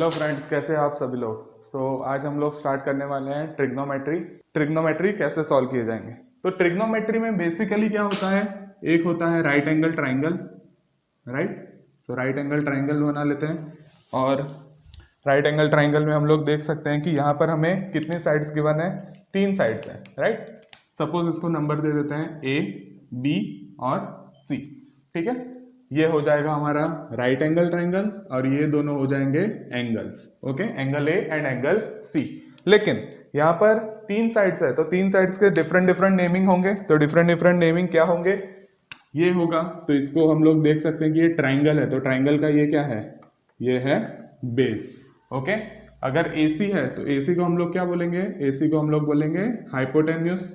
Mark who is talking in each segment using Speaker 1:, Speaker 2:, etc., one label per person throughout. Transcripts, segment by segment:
Speaker 1: Hello friends, कैसे हैं आप सभी लोग। आज हम लोग स्टार्ट करने वाले हैं ट्रिग्नोमेट्री कैसे सॉल्व किए जाएंगे। तो ट्रिग्नोमेट्री में बेसिकली क्या होता है, एक होता है right angle triangle, right. Right angle triangle बना लेते हैं और राइट एंगल ट्राइंगल में हम लोग देख सकते हैं कि यहाँ पर हमें कितनी साइड्स गिवन है, 3 साइड्स हैं, राइट। सपोज इसको नंबर दे देते हैं ए, बी और सी, ठीक है। ये हो जाएगा हमारा राइट एंगल ट्राइंगल और ये दोनों हो जाएंगे angles, okay, angle A and angle C. लेकिन यहाँ पर 3 साइड्स है तो 3 साइड्स के डिफरेंट डिफरेंट नेमिंग होंगे। तो डिफरेंट डिफरेंट नेमिंग क्या होंगे, ये होगा। तो इसको हम लोग देख सकते हैं कि ये ट्राइंगल है, तो ट्राइंगल का ये क्या है, ये है बेस, ओके। अगर AC है तो AC को हम लोग क्या बोलेंगे, AC को हम लोग बोलेंगे हाइपोटेन्यूस,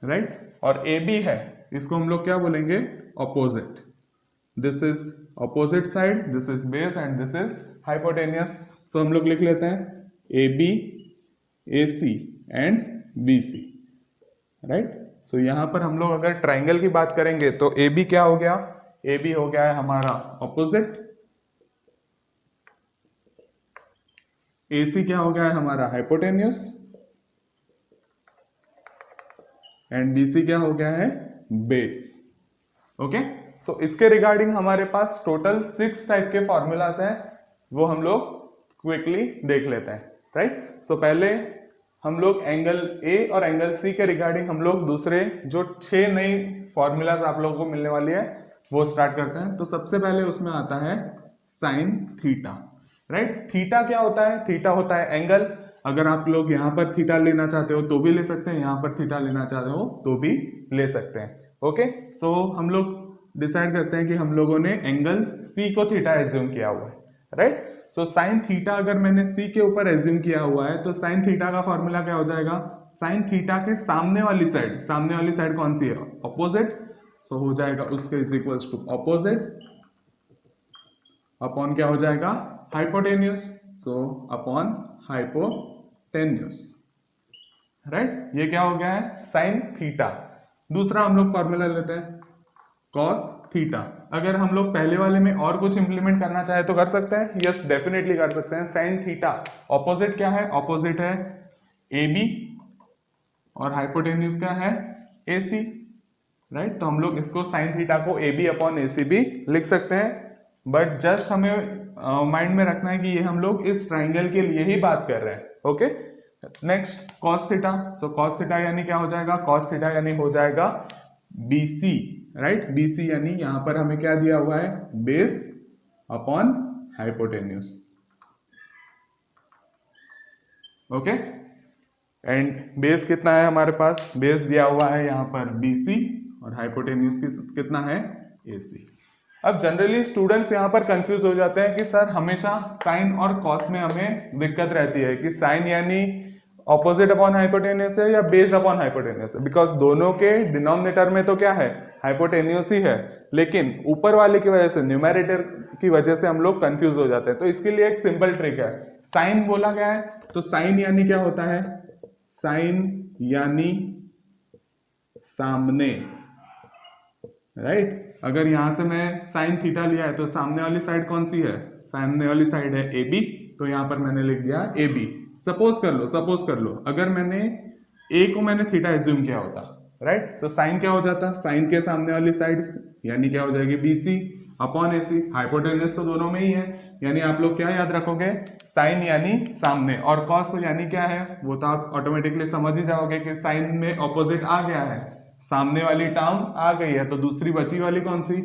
Speaker 1: राइट। और AB है, इसको हम लोग क्या बोलेंगे, opposite. This is opposite side, this is base and this is hypotenuse. So हम लोग लिख लेते हैं AB, AC and BC, right. So यहां पर हम लोग अगर ट्राइंगल की बात करेंगे तो AB क्या हो गया, AB हो गया है हमारा ऑपोजिट, AC क्या हो गया है हमारा हाइपोटेन्यूस एंड BC क्या हो गया है, बेस, ओके। सो इसके रिगार्डिंग हमारे पास टोटल 6 टाइप के फॉर्मूलाज हैं, वो हम लोग क्विकली देख लेते हैं, राइट। सो पहले हम लोग एंगल ए और एंगल सी के रिगार्डिंग हम लोग दूसरे जो 6 नई फॉर्मूलाज आप लोगों को मिलने वाली है वो स्टार्ट करते हैं। तो सबसे पहले उसमें आता है साइन थीटा, राइट। थीटा क्या होता है, थीटा होता है एंगल। अगर आप लोग यहाँ पर थीटा लेना चाहते हो तो भी ले सकते हैं, यहाँ पर थीटा लेना चाहते हो तो भी ले सकते हैं, ओके। सो हम लोग डिसाइड करते हैं कि हम लोगों ने एंगल सी को थीटा एज्यूम किया हुआ है, राइट। सो साइन थीटा अगर मैंने सी के ऊपर एज्यूम किया हुआ है तो साइन थीटा का फॉर्मूला क्या हो जाएगा, साइन थीटा के सामने वाली साइड कौन सी है, ऑपोजिट। सो हो जाएगा उसके is equals to opposite upon क्या हो जाएगा, hypotenuse. So upon hypotenuse, right. ये क्या हो गया है, साइन थीटा। दूसरा हम लोग फॉर्मूला लेते हैं कॉस थीटा। अगर हम लोग पहले वाले में और कुछ इंप्लीमेंट करना चाहे तो कर सकते हैं, यस डेफिनेटली कर सकते हैं। साइन थीटा ऑपोजिट क्या है, ऑपोजिट है AB और हाइपोटेन्यूस क्या है, AC, राइट। तो हम लोग इसको साइन थीटा को AB अपॉन AC भी लिख सकते हैं, बट जस्ट हमें माइंड में रखना है कि ये हम लोग इस ट्राइंगल के लिए ही बात कर रहे हैं, okay. Next cos theta. So cos theta यानी क्या हो जाएगा, कॉस थीटा यानी हो जाएगा BC, राइट। BC यानी यहां पर हमें क्या दिया हुआ है, base upon hypotenuse, okay. And base कितना है हमारे पास, बेस दिया हुआ है यहाँ पर BC और हाइपोटेन्यूस कितना है, AC। अब जनरली स्टूडेंट्स यहाँ पर कंफ्यूज हो जाते हैं कि सर हमेशा साइन और कॉस में हमें दिक्कत रहती है कि साइन यानी ऑपोजिट अपॉन हाइपोटेन्यूस है या बेस अपॉन हाइपोटेन्यूस है, बिकॉज दोनों के डिनोमिनेटर में तो क्या है, हाइपोटेन्यूस ही है, लेकिन ऊपर वाले की वजह से, न्यूमेरेटर की वजह से हम लोग कंफ्यूज हो जाते हैं। तो इसके लिए एक सिंपल ट्रिक है, साइन बोला गया है तो साइन यानी क्या होता है, साइन यानी सामने, राइट। अगर यहां से मैं साइन थीटा लिया है तो सामने वाली साइड कौन सी है, सामने वाली साइड है AB, तो यहां पर मैंने लिख दिया AB। सपोज कर लो अगर मैंने A को मैंने थीटा एज्यूम किया होता, राइट, तो साइन क्या हो जाता, साइन के सामने वाली साइड यानी क्या हो जाएगी, BC अपॉन AC। हाइपोटेन्यूस तो दोनों में ही है, यानी आप लोग क्या याद रखोगे, साइन यानी सामने, और कॉस यानी क्या है वो तो आप ऑटोमेटिकली समझ ही जाओगे कि साइन में ऑपोजिट आ गया है, सामने वाली टर्म आ गई है, तो दूसरी बची वाली कौन सी,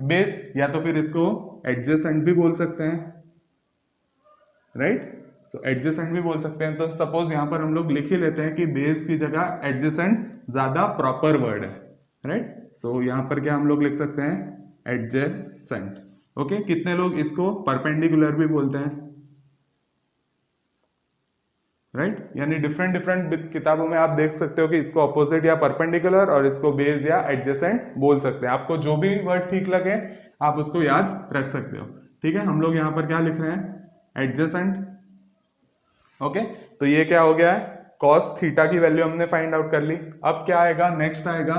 Speaker 1: बेस, या तो फिर इसको एडजेसेंट भी बोल सकते हैं, राइट। सो एडजेसेंट भी बोल सकते हैं। तो सपोज यहां पर हम लोग लिख ही लेते हैं कि बेस की जगह एडजेसेंट ज्यादा प्रॉपर वर्ड है, राइट। सो यहां पर क्या हम लोग लिख सकते हैं, एडजेसेंट, ओके। कितने लोग इसको परपेंडिकुलर भी बोलते हैं, राइट। यानी डिफरेंट डिफरेंट किताबों में आप देख सकते हो कि इसको अपोजिट या परपेंडिकुलर और इसको बेस या एडजेसेंट बोल सकते हैं। आपको जो भी वर्ड ठीक लगे आप उसको याद रख सकते हो, ठीक है। हम लोग यहाँ पर क्या लिख रहे हैं, एडजेसेंट, ओके। तो ये क्या हो गया है, कॉस थीटा की वैल्यू हमने फाइंड आउट कर ली। अब क्या आएगा, नेक्स्ट आएगा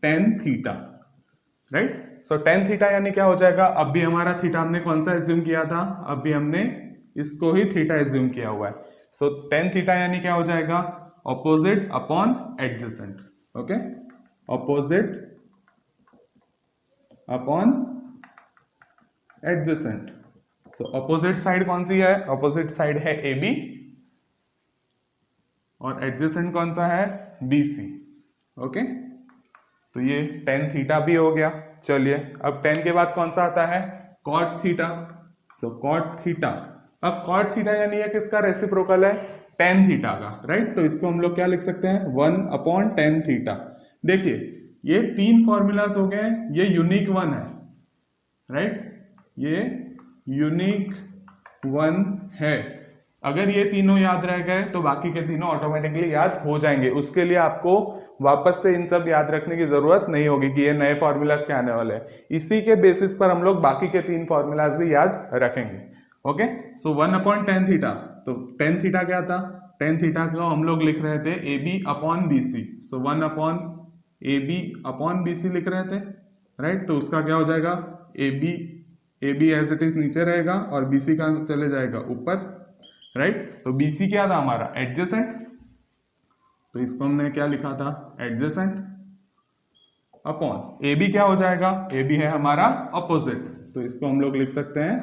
Speaker 1: टेन थीटा, राइट। सो टेन थीटा यानी क्या हो जाएगा, अब भी हमारा थीटा हमने कौन सा एज्यूम किया था, अब भी हमने इसको ही थीटा एज्यूम किया हुआ है। सो टेन थीटा यानी क्या हो जाएगा, opposite upon adjacent. Okay, opposite upon adjacent. So opposite side कौन सी है, ऑपोजिट साइड है ए बी और एडजेसेंट कौन सा है, बी सी। ओके, तो ये टेन थीटा भी हो गया। चलिए अब टेन के बाद कौन सा आता है, cot theta. So cot theta, अब कॉट थीटा यानी ये किसका रेसिप्रोकल है, टेन थीटा का, राइट। तो इसको हम लोग क्या लिख सकते हैं, वन अपॉन टेन थीटा। देखिए ये तीन फॉर्मूलाज हो गए, ये यूनिक वन है, राइट, ये यूनिक वन है। अगर ये तीनों याद रह गए तो बाकी के तीनों ऑटोमेटिकली याद हो जाएंगे। उसके लिए आपको वापस से इन सब याद रखने की जरूरत नहीं होगी कि ये नए फॉर्मूलाज क्या आने वाले हैं। इसी के बेसिस पर हम लोग बाकी के तीन फॉर्मूलाज भी याद रखेंगे। ओके, सो वन अपॉन टेन थीटा, तो टेन थीटा क्या था, टेन थीटा को हम लोग लिख रहे थे A B upon B C. So one upon A B upon B C लिख रहे थे, राइट। तो उसका क्या हो जाएगा, A B as it is नीचे रहेगा और बी सी का चले जाएगा ऊपर, राइट। तो बी सी क्या था हमारा, एडजेसेंट, तो इसको हमने क्या लिखा था, एडजेसेंट अपॉन ए बी क्या हो जाएगा, ए बी है हमारा अपोजिट, तो इसको हम लोग लिख सकते हैं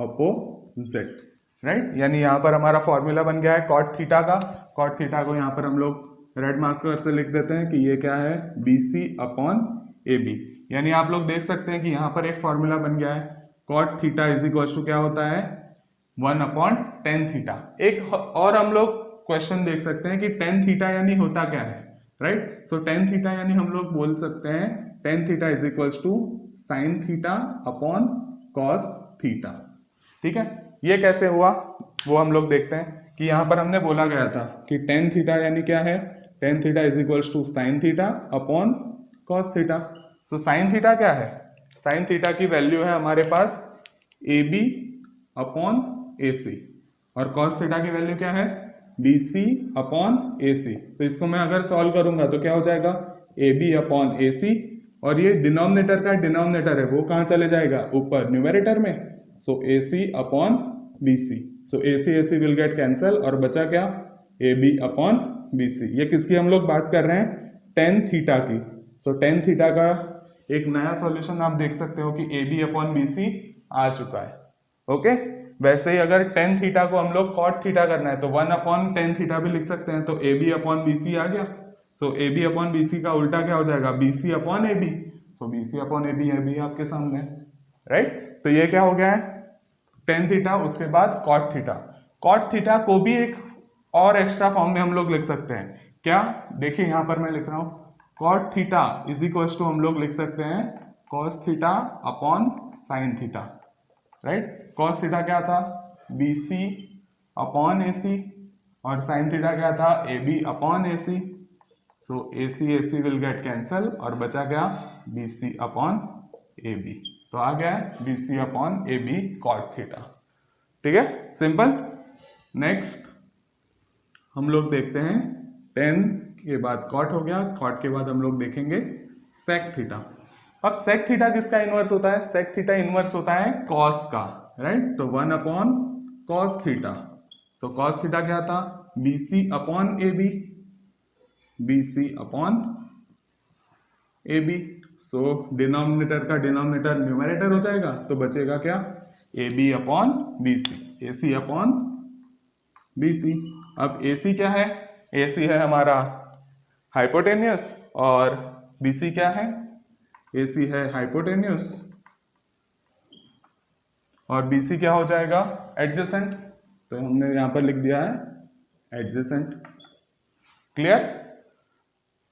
Speaker 1: अपोजिट, राइट। यानी यहाँ पर हमारा फॉर्मूला बन गया है कॉट थीटा का। कॉट थीटा को यहाँ पर हम लोग रेड मार्कर से लिख देते हैं कि ये क्या है, B C upon A B. यानी आप लोग देख सकते हैं कि यहाँ पर एक फॉर्मूला बन गया है, cot theta is equal to क्या होता है, वन अपॉन टेन थीटा। एक और हम लोग क्वेश्चन देख सकते हैं कि टेन थीटा यानी होता क्या है, राइट। सो टेन थीटा यानी हम लोग बोल सकते हैं tan theta is equals to sine theta upon cos theta. ठीक है, ये कैसे हुआ वो हम लोग देखते हैं कि यहाँ पर हमने बोला गया था कि टेन थीटा यानी क्या है, tan theta is equals to sine theta upon cos theta. So sine theta क्या है, साइन थीटा की वैल्यू है हमारे पास ए बी अपॉन ए सी, और कॉस थीटा की वैल्यू क्या है, B C upon A C. तो इसको मैं अगर सॉल्व करूंगा तो क्या हो जाएगा, ए बी अपॉन ए सी, और ये डिनोमिनेटर का डिनोमिनेटर है वो कहाँ चले जाएगा, ऊपर न्यूमेरेटर में। So A C upon B C, so A C will get cancel और बचा क्या, A B upon B C. ये किसकी हम लोग बात कर रहे हैं, टेन थीटा की। सो टेन थीटा का एक नया सॉल्यूशन आप देख सकते हो कि A B upon B C आ चुका है। ओके, वैसे ही अगर टेन थीटा को हम लोग कॉट थीटा करना है तो वन अपॉन टेन थीटा भी लिख सकते हैं, तो A B upon B C आ गया। So A B upon B C का उल्टा क्या हो जाएगा, B C upon A B. So B C upon A B है भी आपके सामने, राइट। तो ये क्या हो गया है, टेन थीटा, उसके बाद कॉट थीटा। कॉट थीटा को भी एक और एक्स्ट्रा फॉर्म में हम लोग लिख सकते हैं, क्या, देखिए यहां पर मैं लिख रहा हूं cot theta is equal to हम लोग लिख सकते हैं cos theta upon sine theta, right. Cos theta क्या था, बी सी अपॉन ए सी, और साइन थीटा क्या था, A B upon A C. So A C will get cancel और बचा क्या, B C upon A B. तो आ गया है B C upon A B cot theta. ठीक है, सिंपल। नेक्स्ट हम लोग देखते हैं टेन के बाद कॉट हो गया, कॉट के बाद हम लोग देखेंगे सेक थीटा। अब सेक थीटा किसका इनवर्स होता है, सेक थीटा इनवर्स होता है कॉस का, राइट। तो one upon cos theta. So cos theta क्या था, B C upon A B, B C upon A B. So denominator का डिनोमिनेटर न्यूमरेटर हो जाएगा, तो बचेगा क्या, A B upon B C, A C upon B C. अब A सी क्या है, ए सी है हमारा हाइपोटेन्यूस, और बी सी क्या है, ए सी है हाइपोटेन्यूस, और बी सी क्या हो जाएगा, एडजेसेंट। तो हमने यहां पर लिख दिया है एडजेसेंट। क्लियर।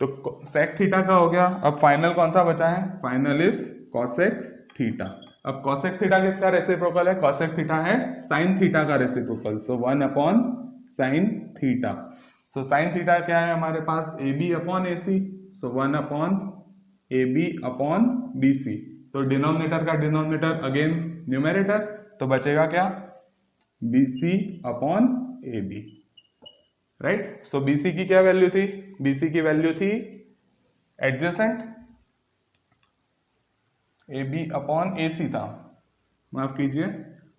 Speaker 1: तो सेक थीटा का हो गया। अब फाइनल कौन सा बचा है, फाइनल इज कॉसेक थीटा। अब कॉसेक थीटा किसका रेसिप्रोकल है, कॉसेक थीटा है साइन थीटा का reciprocal. So one upon sine theta. So sine theta क्या है हमारे पास, A B upon A C. So one upon A B upon B C. तो डिनोमिनेटर का डिनोमिनेटर अगेन न्यूमेरेटर, तो बचेगा क्या, B C upon A B, right. So BC की क्या वैल्यू थी, बीसी की वैल्यू थी adjacent, A B upon A सी था, माफ कीजिए,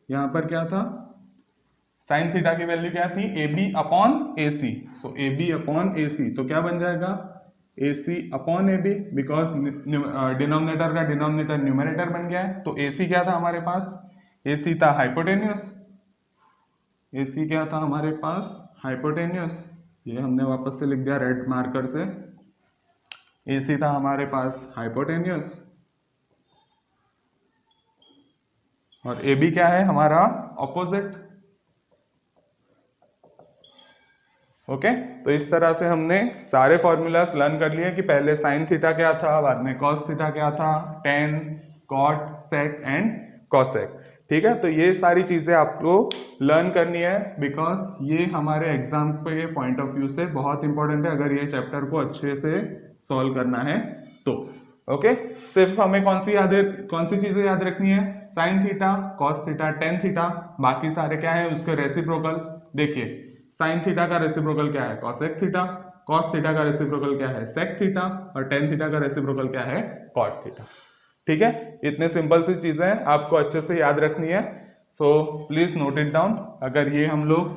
Speaker 1: यहाँ पर क्या था, साइन थीटा की वैल्यू क्या थी, A B upon A C, so A B upon A C, तो क्या बन जाएगा, A C upon A B, because denominator का डिनोमिनेटर न्यूमरेटर बन गया है, तो ए सी क्या था हमारे पास, ए सी था हाइपोटेन्यूस, ए सी क्या था हमारे पास, हाइपोटेन्यूस, ये हमने वापस से लिख दिया रेड मार्कर से, ए सी था हमारे पास हाइपोटेन्यूस, और ए बी क्या है हमारा ऑपोजिट। ओके, तो इस तरह से हमने सारे फॉर्मूलाज लर्न कर लिए कि पहले साइन थीटा क्या था, बाद में कॉस थीटा क्या था, tan, cot, sec and cosec. ठीक है, तो ये सारी चीजें आपको लर्न करनी है, बिकॉज ये हमारे एग्जाम के पॉइंट ऑफ व्यू से बहुत इंपॉर्टेंट है, अगर ये चैप्टर को अच्छे से सॉल्व करना है तो। ओके, सिर्फ हमें कौन सी चीजें याद रखनी है, sine theta, cos theta, tan theta, बाकी सारे क्या है उसके रेसिप्रोकल। देखिए साइन थीटा का रेसिप्रोकल क्या है, कॉसेक थीटा, कॉस थीटा का रेसिप्रोकल क्या है, सेक थीटा, और टेन थीटा का रेसिप्रोकल क्या है, कॉट थीटा। ठीक है, इतने सिंपल सी चीजें आपको अच्छे से याद रखनी है, सो प्लीज नोट इट डाउन। अगर ये हम लोग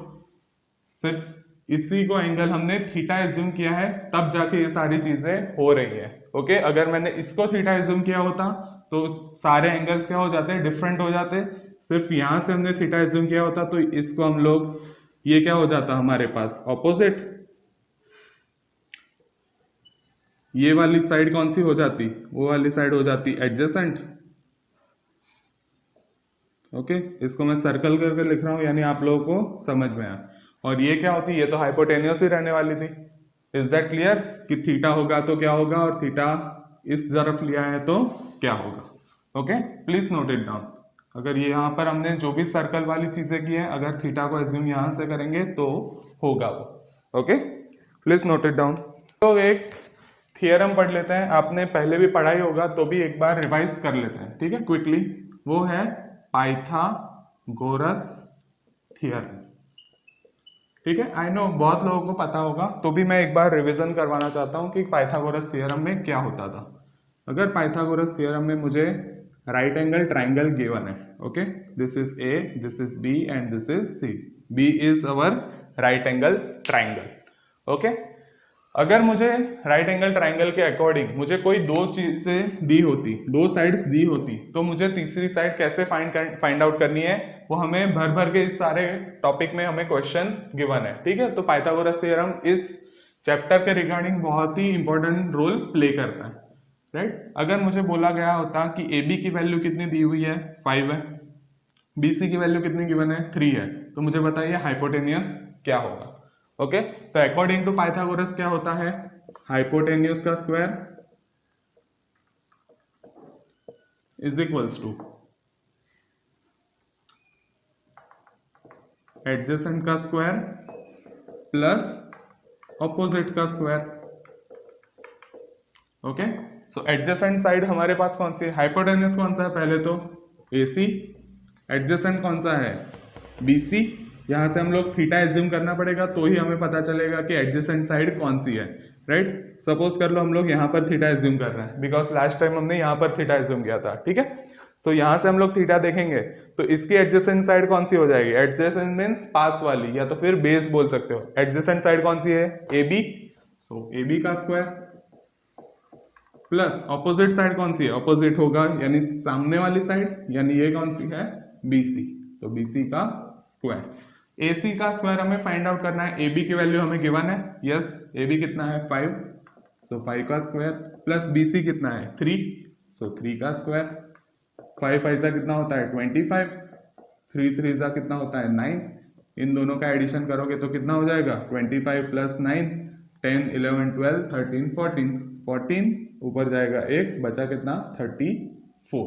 Speaker 1: सिर्फ इसी को एंगल हमने थीटा एज्यूम किया है तब जाके ये सारी चीजें हो रही है। ओके, अगर मैंने इसको थीटा एज्यूम किया होता तो सारे एंगल्स क्या हो जाते, डिफरेंट हो जाते, सिर्फ यहां से हमने थीटा एज्यूम किया होता तो इसको हम लोग, ये क्या हो जाता हमारे पास, ऑपोजिट। ये वाली साइड कौन सी हो जाती, वो वाली साइड हो जाती एडजेसेंट। ओके, इसको मैं सर्कल करके लिख रहा हूं, यानी आप लोगों को समझ में आया। और ये क्या होती, ये तो हाइपोटेन्यूस ही रहने वाली थी। इज दैट क्लियर कि थीटा होगा तो क्या होगा, और थीटा इस तरफ लिया है तो क्या होगा। Okay, please note it down. अगर ये यहाँ पर हमने जो भी सर्कल वाली चीजें की है, अगर थीटा को एज्यूम यहां से करेंगे तो होगा वो। Okay, please note it down. तो एक थियरम पढ़ लेते हैं, आपने पहले भी पढ़ा ही होगा तो भी एक बार रिवाइज कर लेते हैं, ठीक है, क्विकली। वो है पाइथागोरस थियरम। ठीक है, आई नो बहुत लोगों को पता होगा, तो भी मैं एक बार रिवीजन करवाना चाहता हूं कि पाइथागोरस थियरम में क्या होता था। अगर पाइथागोरस थियरम में मुझे राइट एंगल ट्राइंगल गिवन है, okay, this is A, this is B and this is C, B is our right angle triangle. Okay, अगर मुझे राइट एंगल ट्राइंगल के अकॉर्डिंग मुझे कोई दो चीजें दी होती, दो साइड्स दी होती, तो मुझे तीसरी साइड कैसे फाइंड आउट करनी है, वो हमें भर भर के इस सारे टॉपिक में हमें क्वेश्चन गिवन है। ठीक है, तो पाइथागोरस थ्योरम इस चैप्टर के रिगार्डिंग बहुत ही इंपॉर्टेंट रोल प्ले करता है, राइट। अगर मुझे बोला गया होता कि ए बी की वैल्यू कितनी दी हुई है, 5 है, बी सी की वैल्यू कितनी गिवन है, 3 है, तो मुझे बताइए हाइपोटेनियस क्या होगा। ओके, तो अकॉर्डिंग टू पाइथागोरस क्या होता है, हाइपोटेन्यूस का square is equals to adjacent का स्क्वायर प्लस ऑपोजिट का स्क्वायर। ओके, सो एडजेसेंट साइड हमारे पास कौन सी है, हाइपोटेन्यूस कौन सा है, पहले तो AC, एडजेसेंट कौन सा है, BC। यहां से हम लोग थीटा एज्यूम करना पड़ेगा तो ही हमें पता चलेगा कि एडजेसेंट साइड कौन सी है, राइट। सपोज कर लो हम लोग यहाँ पर थीटा एज्यूम कर रहे हैं, बिकॉज लास्ट टाइम हमने यहाँ पर थीटा एज्यूम किया था। ठीक है, सो यहाँ से हम लोग थीटा देखेंगे तो इसकी एडजेसेंट साइड कौन सी हो जाएगी, एडजेसेंट मीन्स पास वाली, या तो फिर बेस बोल सकते हो। एडजेसेंट साइड कौन सी है, AB, सो AB का स्क्वायर प्लस ऑपोजिट साइड कौन सी है, ऑपोजिट होगा यानी सामने वाली साइड, यानी ये कौन सी है, BC, तो BC का स्क्वायर। AC का स्क्वायर हमें फाइंड आउट करना है, AB की वैल्यू हमें गिवन है, यस, AB कितना है 5, सो 5 का स्क्वायर प्लस BC कितना है 3, सो 3 का स्क्वायर। 5 5 जा कितना होता है 25, 3 3 जा कितना होता है 9, इन दोनों का एडिशन करोगे तो कितना हो जाएगा 25 प्लस 9, 10 11 12 13 14, 14 ऊपर जाएगा एक, बचा कितना 34।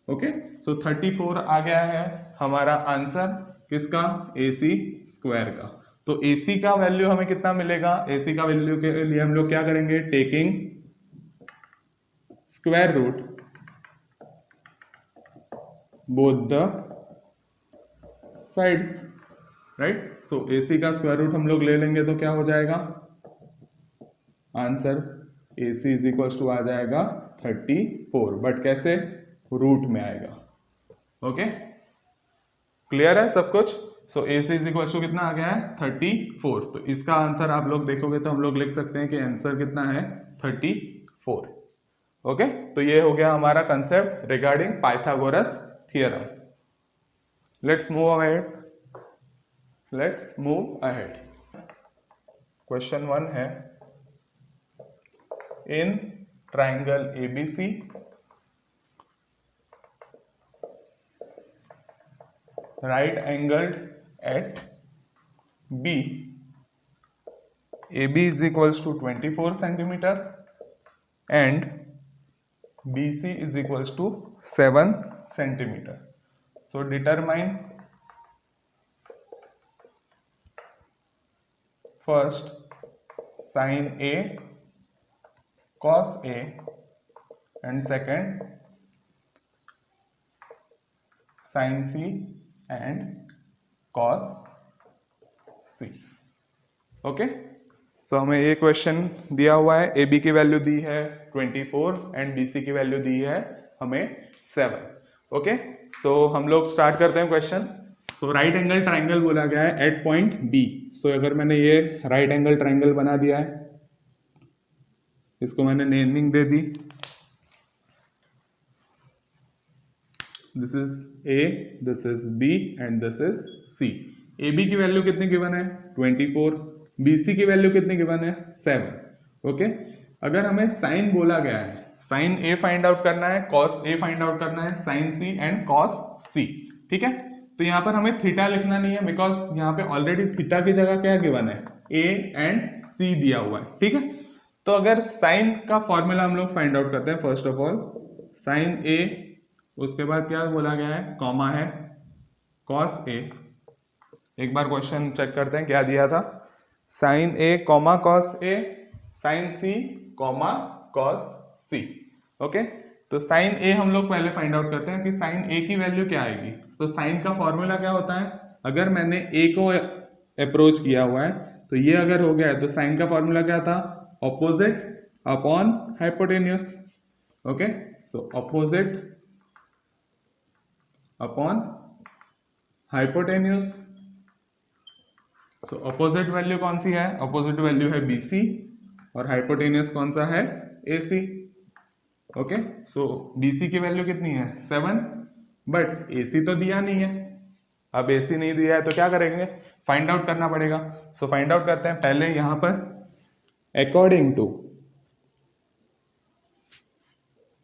Speaker 1: ओके, सो 34 आ गया है हमारा आंसर किसका, AC स्क्वायर का। तो AC का वैल्यू हमें कितना मिलेगा, AC का वैल्यू के लिए हम लोग क्या करेंगे, taking square root both the sides, right. So AC का स्क्वायर रूट हम लोग ले लेंगे तो क्या हो जाएगा, answer AC is equal to आ जाएगा 34, बट कैसे, रूट में आएगा। ओके, क्लियर है सब कुछ? सो A C is equal to कितना आ गया है 34। तो इसका आंसर आप लोग देखोगे तो हम लोग लिख सकते हैं कि आंसर कितना है 34। ओके, तो ये हो गया हमारा concept regarding Pythagoras theorem. Let's move ahead, let's move ahead. Question 1 है, in triangle ABC right angled at B, AB is equals to 24 centimeter and BC is equals to 7 centimeter. So determine first sin A cos A and second sin C and cos C. Okay, so हमें ये question दिया हुआ है, A B की value दी है 24 and B C की value दी है हमें 7। ओके, सो हम लोग स्टार्ट करते हैं क्वेश्चन। सो राइट एंगल ट्राइंगल बोला गया है एट पॉइंट बी। सो अगर मैंने ये राइट एंगल ट्राइंगल बना दिया है, इसको मैंने नेमिंग दे दी, this is A, this is B and this is C. A B की वैल्यू कितनी गिवन है 24, BC की वैल्यू कितनी गिवन है 7। ओके, अगर हमें साइन बोला गया है, साइन A फाइंड आउट करना है, कॉस A फाइंड आउट करना है, sine C and cos C। ठीक है, तो यहाँ पर हमें थीटा लिखना नहीं है बिकॉज यहाँ पे ऑलरेडी थीटा की जगह क्या गिवन है A एंड C दिया हुआ है। ठीक है, तो अगर साइन का फॉर्मूला हम लोग फाइंड आउट करते हैं, first of all sine A, उसके बाद क्या बोला गया है, कॉमा है कॉस A। एक बार क्वेश्चन चेक करते हैं क्या दिया था, sign A comma cos A, sign C comma cos C. Okay, तो साइन ए हम लोग पहले फाइंड आउट करते हैं कि साइन ए की वैल्यू क्या आएगी। तो साइन का फॉर्मूला क्या होता है, अगर मैंने ए को अप्रोच किया हुआ है तो ये अगर हो गया है तो साइन का फॉर्मूला क्या था, opposite upon hypotenuse. Okay, so opposite upon hypotenuse. सो अपोजिट वैल्यू कौन सी है, अपोजिट वैल्यू है BC और हाइपोटेनियस कौन सा है AC। ओके, सो BC की वैल्यू कितनी है 7, बट AC तो दिया नहीं है। अब AC नहीं दिया है तो क्या करेंगे, फाइंड आउट करना पड़ेगा। सो फाइंड आउट करते हैं पहले यहां पर, according to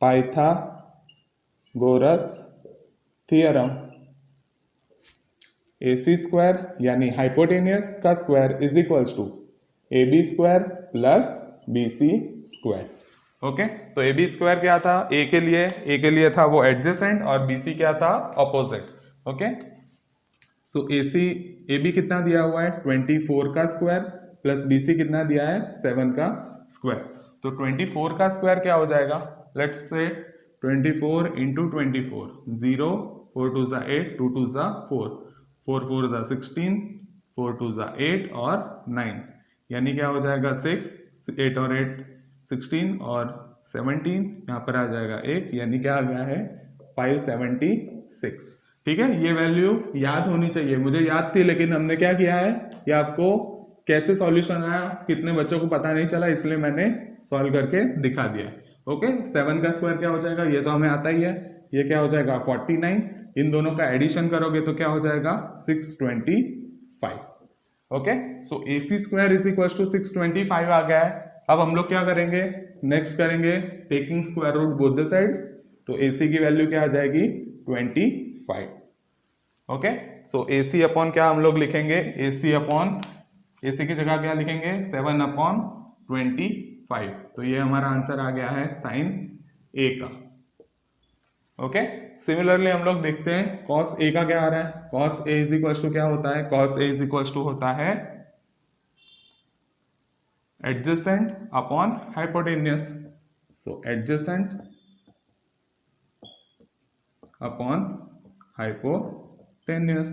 Speaker 1: Pythagoras theorem, AC square यानी हाइपोटेनियस का square is equals to AB square plus BC square. Okay, तो AB स्क्वायर क्या था, A के लिए था वो एडजेसेंट और BC क्या था ऑपोजिट। ओके, सो AB कितना दिया हुआ है 24 का स्क्वायर प्लस BC कितना दिया है 7 का स्क्वायर। तो 24 का स्क्वायर क्या हो जाएगा, लेट्स से 24 इंटू 24, 0, 4 2 ज़ा 8, 2 2 ज़ा 4, 4 4 ज़ा 16, 4 2 ज़ा 8 और 9, यानी क्या हो जाएगा 6, 8 और 8 16 और 17, यहाँ पर आ जाएगा 1, यानी क्या आ गया है 576। ठीक है, ये वैल्यू याद होनी चाहिए, मुझे याद थी लेकिन हमने क्या किया है, ये आपको कैसे सॉल्यूशन आया कितने बच्चों को पता नहीं चला, इसलिए मैंने सॉल्व करके दिखा दिया। ओके, 7 का स्क्वायर क्या हो जाएगा, ये तो हमें आता ही है, ये क्या हो जाएगा 49, इन दोनों का एडिशन करोगे तो क्या हो जाएगा 625। Okay, so AC square is equal to 625 आ गया है। अब हम लोग क्या करेंगे, नेक्स्ट करेंगे taking square root both the sides, तो AC की वैल्यू क्या आ जाएगी 25। ओके, सो AC अपॉन क्या हम लोग लिखेंगे, AC की जगह क्या लिखेंगे 7 अपॉन 25। तो ये हमारा आंसर आ गया है साइन A का। ओके, सिमिलरली हम लोग देखते हैं cos A का क्या आ रहा है, cos A is equal to क्या होता है, cos A is equal to होता है adjacent upon hypotenuse. So adjacent upon hypotenuse.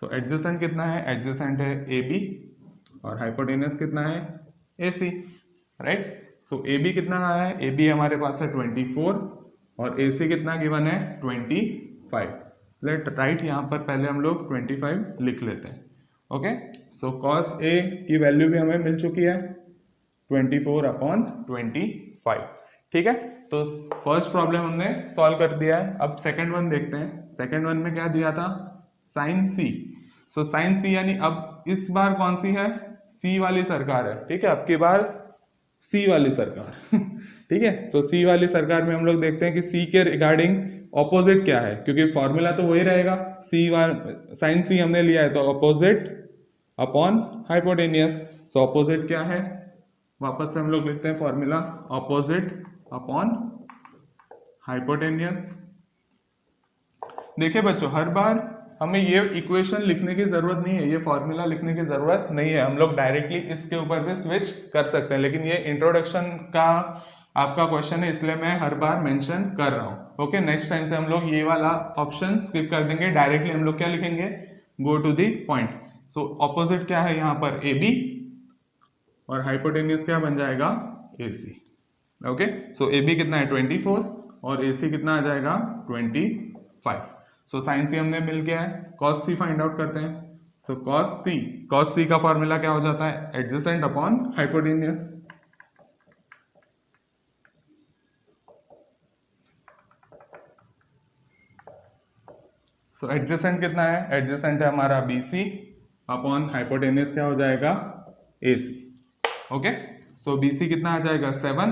Speaker 1: So adjacent कितना है, एडजेसेंट है AB और हाइपोटेनियस कितना है AC, राइट। सो AB कितना आया है, AB हमारे पास है 24 और AC कितना गिवन है 25। लेट राइट, यहाँ पर पहले हम लोग 25 लिख लेते हैं। ओके, सो cos A की वैल्यू भी हमें मिल चुकी है 24/25। ठीक है, तो फर्स्ट प्रॉब्लम हमने सॉल्व कर दिया है। अब सेकंड वन देखते हैं। सेकंड वन में क्या दिया था, sin C। सो sin C यानी अब इस बार कौन सी है, C वाली सरकार है। ठीक है, अब की बार C वाली सरकार ठीक है, सो C वाली सरकार में हम लोग देखते हैं कि C के रिगार्डिंग ऑपोजिट क्या है, क्योंकि फॉर्मूला तो वही रहेगा। sin C हमने लिया है तो opposite upon hypotenuse. So opposite क्या है, वापस से हम लोग लिखते हैं फॉर्मूला, ऑपोजिट अपॉन हाइपोटेनियस। देखिए बच्चों, हर बार हमें ये इक्वेशन लिखने की जरूरत नहीं है, ये फॉर्मूला लिखने की जरूरत नहीं है, हम लोग डायरेक्टली इसके ऊपर भी स्विच कर सकते हैं। लेकिन ये इंट्रोडक्शन का आपका क्वेश्चन है, इसलिए मैं हर बार मेंशन कर रहा हूँ। ओके, नेक्स्ट टाइम से हम लोग ये वाला ऑप्शन स्किप कर देंगे, डायरेक्टली हम लोग क्या लिखेंगे, go to the point. So opposite क्या है यहाँ पर, AB, और हाइपोटेनियस क्या बन जाएगा, AC। ओके, सो AB कितना है 24 और AC कितना आ जाएगा 25। सो sin C हमने मिल गया है, cos C फाइंड आउट करते हैं। सो cos C का फॉर्मूला क्या हो जाता है, adjacent upon hypotenuse. So adjacent कितना है, एडजेसेंट है हमारा BC अपॉन हाइपोटेनियस क्या हो जाएगा, AC। ओके, सो BC कितना आ जाएगा 7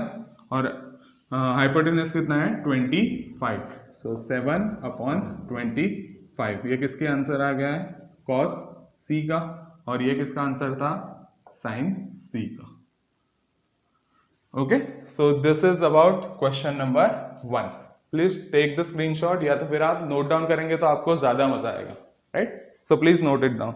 Speaker 1: और हाइपोटेनियस कितना है 25। सो 7/25। ये किसके आंसर आ गया है, cos C का, और ये किसका आंसर था, sin C का। Okay, so this is about question number 1। Please take the screenshot, या तो फिर आप नोट डाउन करेंगे तो आपको ज्यादा मजा आएगा, right. So please note it down.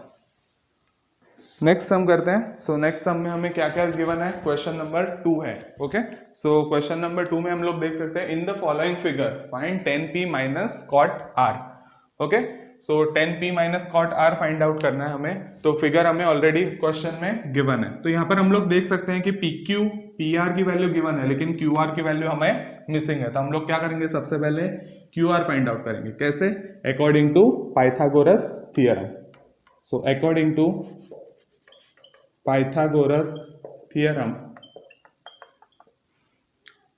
Speaker 1: Next sum करते हैं। सो नेक्स्ट सम में हमें क्या क्या गिवन है, क्वेश्चन नंबर 2 है। ओके, सो क्वेश्चन नंबर 2 में हम लोग देख सकते हैं, in the following figure find 10p minus cot r। Okay, so 10p minus cot r find out करना है हमें। तो फिगर हमें ऑलरेडी क्वेश्चन में गिवन है, तो यहाँ पर हम लोग देख सकते हैं कि pq pr की वैल्यू गिवन है, लेकिन qr की वैल्यू हमें मिसिंग है। तो हम लोग क्या करेंगे, सबसे पहले qr फाइंड आउट करेंगे। कैसे, according to Pythagoras theorem. So according to Pythagoras theorem,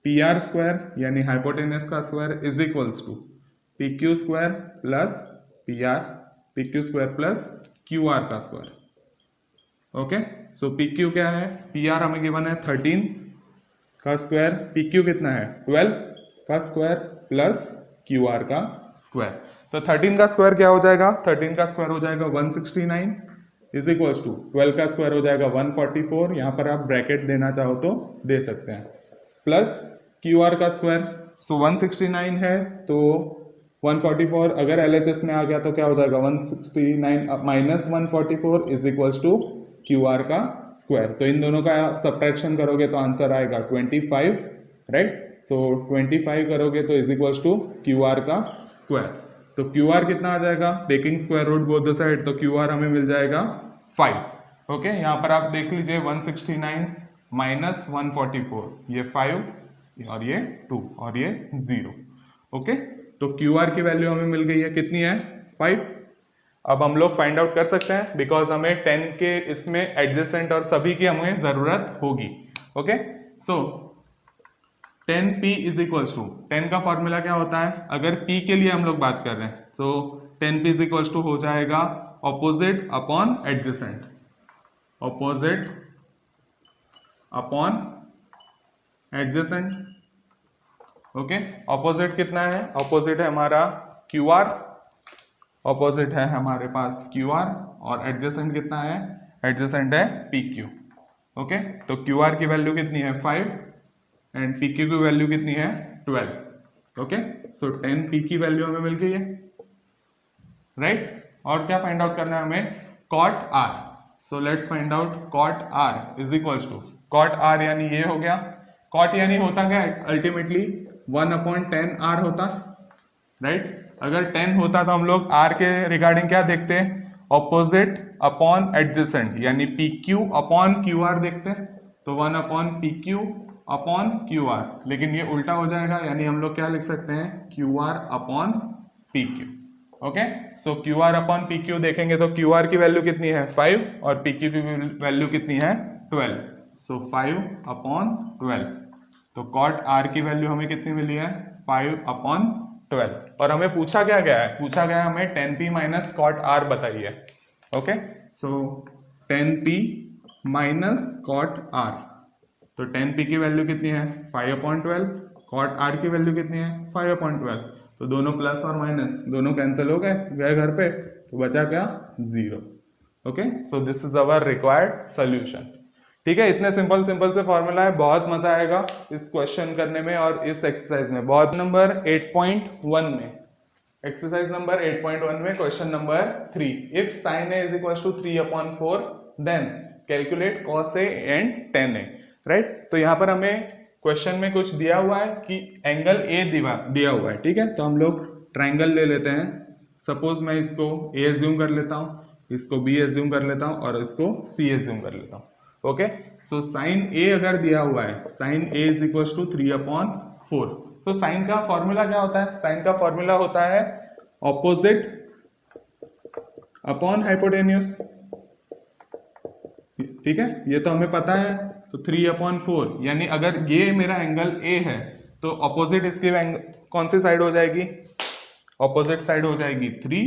Speaker 1: PR square यानी हाइपोटेनस का square is equals to PQ square plus PR, PQ square plus QR का स्क्वायर। ओके, सो PQ क्या है, PR हमें given है 13 का स्क्वायर, PQ कितना है 12 का स्क्वायर प्लस QR का स्क्वायर। तो 13 का स्क्वायर क्या हो जाएगा, 13 का स्क्वायर हो जाएगा 169 इज इक्वल्स टू 12 का स्क्वायर हो जाएगा 144, यहाँ पर आप ब्रैकेट देना चाहो तो दे सकते हैं, प्लस QR का स्क्वायर। सो 169 है तो 144 अगर LHS में आ गया तो क्या हो जाएगा 169 minus 144 is equals to QR का स्क्वायर। तो इन दोनों का सब्ट्रैक्शन करोगे तो आंसर आएगा 25, राइट। सो 25 करोगे तो इज इक्वल्स टू QR का स्क्वायर। तो QR कितना आ जाएगा, taking square root both the side, तो QR हमें मिल जाएगा 5। ओके, यहाँ पर आप देख लीजिए 169 माइनस 144, ये 5 और ये 2 और ये 0। ओके, तो QR की वैल्यू हमें मिल गई है, कितनी है 5। अब हम लोग फाइंड आउट कर सकते हैं, बिकॉज हमें 10 के इसमें एडजेसेंट और सभी की हमें जरूरत होगी। Okay, so 10p is equals to, 10 का फॉर्मूला क्या होता है, अगर p के लिए हम लोग बात कर रहे हैं तो 10p इज इक्वल्स टू हो जाएगा opposite upon adjacent, opposite upon adjacent. Okay, opposite कितना है, ऑपोजिट है हमारा QR, ऑपोजिट है हमारे पास QR, और एडजेसेंट कितना है, एडजेसेंट है PQ। ओके, तो QR की वैल्यू कितनी है 5 एंड PQ की वैल्यू कितनी है 12। ओके, सो 10p की वैल्यू हमें मिल गई है, राइट। और क्या फाइंड आउट करना है हमें, cot r। So let's find out cot r is equals to, cot r यानी ये हो गया, cot यानी होता क्या है, अल्टीमेटली 1/10 r होता, राइट। अगर 10 होता तो हम लोग r के रिगार्डिंग क्या देखते हैं, ऑपोजिट अपॉन एडजेसेंट यानी PQ अपॉन QR देखते हैं। तो 1/PQ अपॉन क्यू आर, लेकिन ये उल्टा हो जाएगा, यानी हम लोग क्या लिख सकते हैं, Q R upon P Q. Okay, so Q R upon P Q देखेंगे तो क्यू आर की वैल्यू कितनी है 5 और पी क्यू की वैल्यू कितनी है 12, सो 5 अपॉन 12। तो कॉट आर की वैल्यू हमें कितनी मिली है 5 अपॉन 12, और हमें पूछा क्या गया है, पूछा गया हमें 10p माइनस कॉट आर बताइए। Okay, so 10p minus cot R, तो 10p की वैल्यू कितनी है 5 अपॉन 12, कॉट आर की वैल्यू कितनी है 5 अपॉन 12, तो दोनों प्लस और माइनस दोनों कैंसिल हो गए घर पे, तो बचा क्या 0। Okay, so this is our required solution. ठीक है, इतने सिंपल सिंपल से फॉर्मूला है, बहुत मजा आएगा इस क्वेश्चन करने में और इस एक्सरसाइज में। बहुत नंबर 8.1 में, एक्सरसाइज नंबर 8.1 में question number 3, if sine A is equal to 3 upon 4 then calculate cos A and tan A. Right, तो यहाँ पर हमें क्वेश्चन में कुछ दिया हुआ है कि एंगल ए दिया हुआ है। ठीक है, तो हम लोग ट्राइंगल ले लेते हैं। सपोज मैं इसको ए एज्यूम कर लेता हूँ, इसको बी एज्यूम कर लेता हूँ और इसको सी एज्यूम कर लेता हूँ। ओके, सो साइन ए अगर दिया हुआ है, sine A is equal to 3 upon 4, तो साइन का फॉर्मूला क्या होता है, साइन का फॉर्मूला होता है ऑपोजिट अपॉन हाइपोटेन्यूज। ठीक है, ये तो हमें पता है, तो 3 अपॉन 4, यानी अगर ये मेरा एंगल ए है तो ऑपोजिट इसकी कौन सी साइड हो जाएगी, ऑपोजिट साइड हो जाएगी 3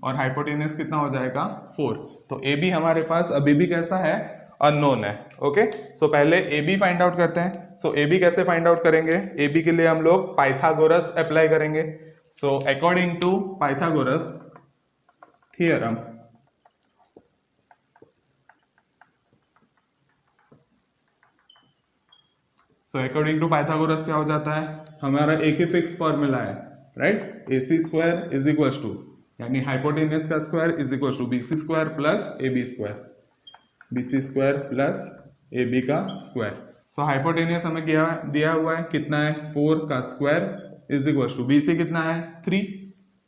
Speaker 1: और हाइपोटेन्यूज कितना हो जाएगा 4। तो ए बी हमारे पास अभी भी कैसा है, अननोन है। ओके, सो पहले ए बी फाइंड आउट करते हैं। सो ए बी कैसे फाइंड आउट करेंगे, ए बी के लिए हम लोग पाइथागोरस अप्लाई करेंगे। So according to Pythagoras theorem, so according to Pythagoras क्या हो जाता है, हमारा एक ही फिक्स फॉर्मूला है, right, A C square is equal to, यानी हाइपोटेन्यूज का square is equal to B C square plus A B square, B C square plus A B का स्क्वायर। सो हाइपोटेन्यूज हमें दिया हुआ है कितना है 4 का square is equal to B C कितना है 3,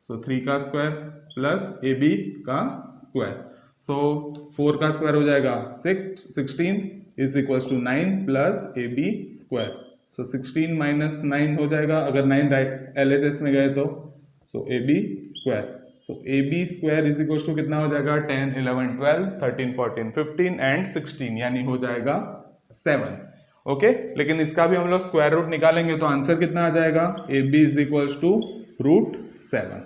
Speaker 1: सो 3 का स्क्वायर प्लस ए बी का स्क्वायर। सो 4 का स्क्वायर हो जाएगा 16 is equal to 9 plus A B square. So 16 minus 9 हो जाएगा, अगर 9 राइट LHS में गए तो, so A B square. So A B square is equal to कितना हो जाएगा 10 11 12 13 14 15 एंड 16, यानी हो जाएगा 7। ओके, लेकिन इसका भी हम लोग स्क्वायर रूट निकालेंगे तो आंसर कितना आ जाएगा, A B is equal to root 7।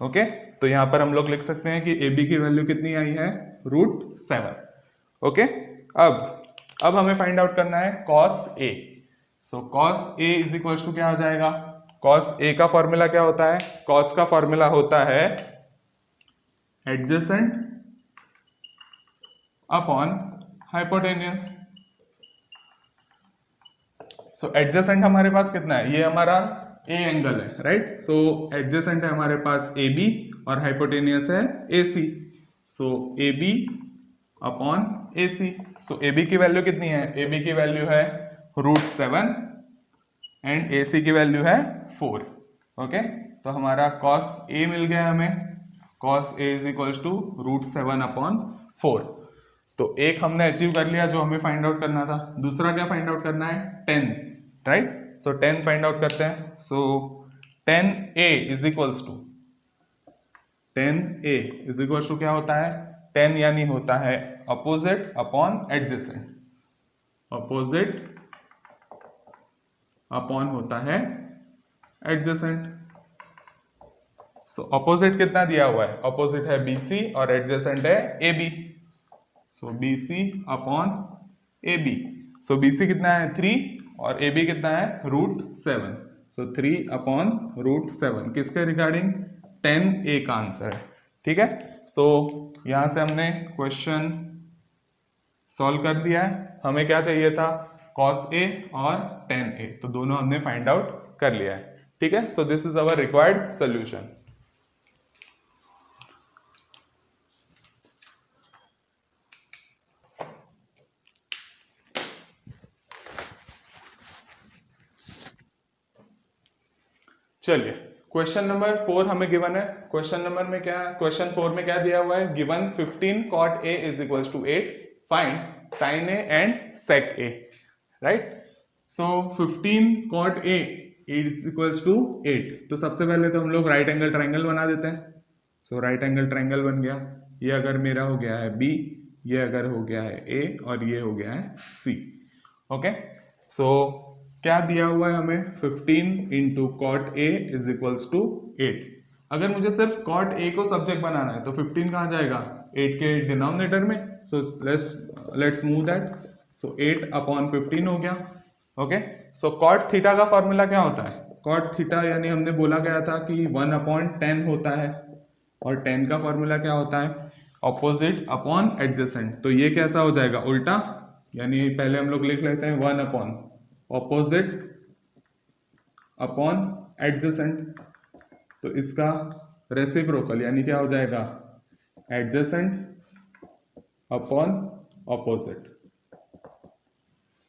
Speaker 1: Okay, तो यहाँ पर हम लोग लिख सकते हैं कि ए बी की वैल्यू कितनी आई है रूट 7। ओके, अब हमें फाइंड आउट करना है cos A. So cos A is equal to क्या हो जाएगा, कॉस ए का फॉर्मूला क्या होता है, कॉस का फॉर्मूला होता है adjacent upon hypotenuse. So adjacent हमारे पास कितना है, ये हमारा ए एंगल है, राइट, सो एडजेसेंट है हमारे पास ए बी और हाइपोटेन्यूज है A C. So A B upon A C, so A B की वैल्यू कितनी है, ए बी की वैल्यू है रूट 7 एंड ए सी की वैल्यू है 4। ओके, तो हमारा कॉस ए मिल गया हमें, cos A is equal to root 7 upon 4। तो एक हमने अचीव कर लिया जो हमें फाइंड आउट करना था, दूसरा क्या फाइंड आउट करना है 10, राइट, सो 10 फाइंड आउट करते हैं। So 10a is equals to, 10a is equals to क्या होता है, 10 यानी होता है opposite upon adjacent, opposite upon होता है एडजेसेंट। सो अपोजिट कितना दिया हुआ है, अपोजिट है BC और एडजेसेंट है AB। सो BC अपॉन AB, सो BC कितना है 3 और AB कितना है रूट 7, सो 3 अपॉन रूट 7 किसके रिगार्डिंग, 10A का आंसर है। ठीक है, तो यहां से हमने क्वेश्चन सॉल्व कर दिया है। हमें क्या चाहिए था, cos A और tan A, तो दोनों हमने फाइंड आउट कर लिया है। ठीक है, so this is our required solution. चलिए, क्वेश्चन नंबर 4 हमें गिवन है। क्वेश्चन नंबर में क्या, क्वेश्चन 4 में क्या दिया हुआ है, given 15 cot A is equal to 8, find sin A and sec A, right. So 15 cot A is equals to 8। तो सबसे पहले तो हम लोग राइट एंगल ट्राइंगल बना देते हैं। सो राइट एंगल ट्राइंगल बन गया। ये अगर मेरा हो गया है B, ये अगर हो गया है A और ये हो गया है C। ओके, सो क्या दिया हुआ है हमें? 15 into cot A is equals to 8। अगर मुझे सिर्फ कॉट A को सब्जेक्ट बनाना है तो 15 कहाँ जाएगा? 8 के डिनोमिनेटर में। So let's move that. So 8 upon 15 हो गया। ओके, सो कॉट थीटा का फॉर्मूला क्या होता है? कॉट थीटा यानी हमने बोला गया था कि 1 अपॉन 10 होता है, और 10 का फॉर्मूला क्या होता है? Opposite upon adjacent. तो ये कैसा हो जाएगा? उल्टा, यानी पहले हम लोग लिख लेते हैं 1 अपॉन ऑपोजिट अपॉन एडजेसेंट। तो इसका रेसिप्रोकल यानी क्या हो जाएगा? Adjacent upon opposite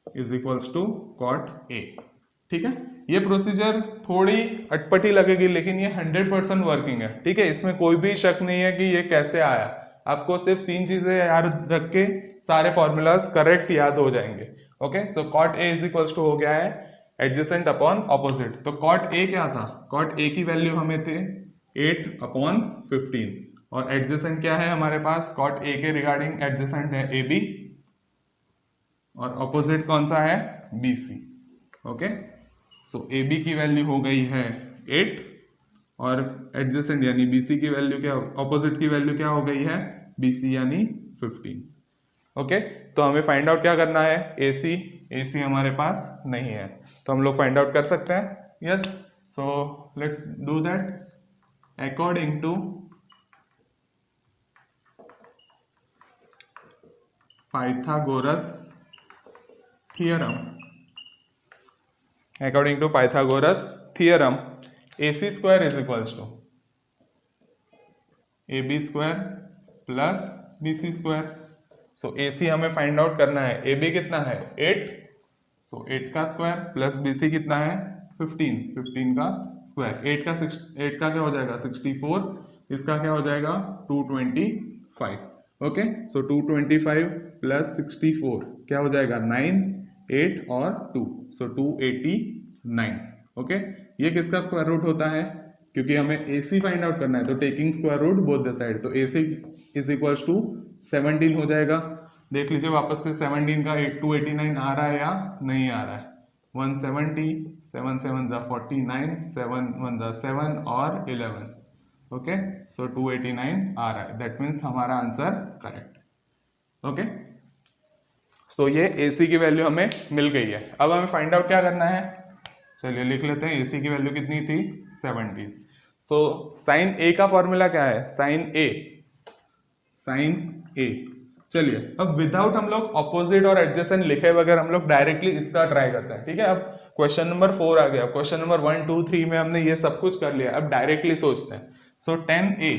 Speaker 1: is equals to cot A. ठीक है, ये प्रोसीजर थोड़ी अटपटी लगेगी लेकिन ये 100% वर्किंग है। ठीक है, इसमें कोई भी शक नहीं है कि ये कैसे आया। आपको सिर्फ 3 चीजें याद रख के सारे फॉर्मूलाज करेक्ट याद हो जाएंगे। Okay, so cot A is equals to हो गया है एडजेसेंट अपॉन ऑपोजिट। तो कॉट ए क्या था? कॉट ए की वैल्यू हमें थे 8 अपॉन 15, और एडजेसेंट क्या है हमारे पास? कॉट ए के रिगार्डिंग एडजेसेंट है ए बी, और ऑपोजिट कौन सा है? B C. Okay, so A B की वैल्यू हो गई है 8, और एडजेसेंट यानी बी सी की वैल्यू क्या, ऑपोजिट की वैल्यू क्या हो गई है? बी सी यानी 15। ओके, तो हमें फाइंड आउट क्या करना है? A C. ए सी हमारे पास नहीं है तो हम लोग फाइंड आउट कर सकते हैं। Yes, so let's do that according to Pythagoras theorem, according to Pythagoras theorem, AC square is equals to AB square plus BC square। So AC हमें फाइंड आउट करना है। AB कितना है? 8, सो 8 का स्क्वायर प्लस BC कितना है? 15, 15 का square. 8 का क्या हो जाएगा? 64, इसका क्या हो जाएगा? 225। ओके, सो 225 प्लस 64 क्या हो जाएगा? 9, 8 और 2, सो 289। ओके, ये किसका स्क्वायर रूट होता है? क्योंकि हमें AC फाइंड आउट करना है तो taking square root both the side, तो AC इज इक्वल्स टू 17 हो जाएगा। देख लीजिए वापस से 17 का 289 आ रहा है या नहीं आ रहा है? 170, 7 7 49, 7 1 7 और 11। ओके, सो 289 आ रहा है, दैट मीन्स हमारा आंसर करेक्ट। ओके, सो ये AC की वैल्यू हमें मिल गई है। अब हमें फाइंड आउट क्या करना है? चलिए लिख लेते हैं। AC की वैल्यू कितनी थी? 17। सो साइन A का फॉर्मूला क्या है? Sine A। चलिए अब विदाउट हम लोग ऑपोजिट और एडजेसेंट लिखे बगैर हम लोग डायरेक्टली इसका ट्राई करते हैं। ठीक है, अब क्वेश्चन नंबर 4 आ गया। क्वेश्चन नंबर 1 2 3 में हमने ये सब कुछ कर लिया, अब डायरेक्टली सोचते हैं। So 10A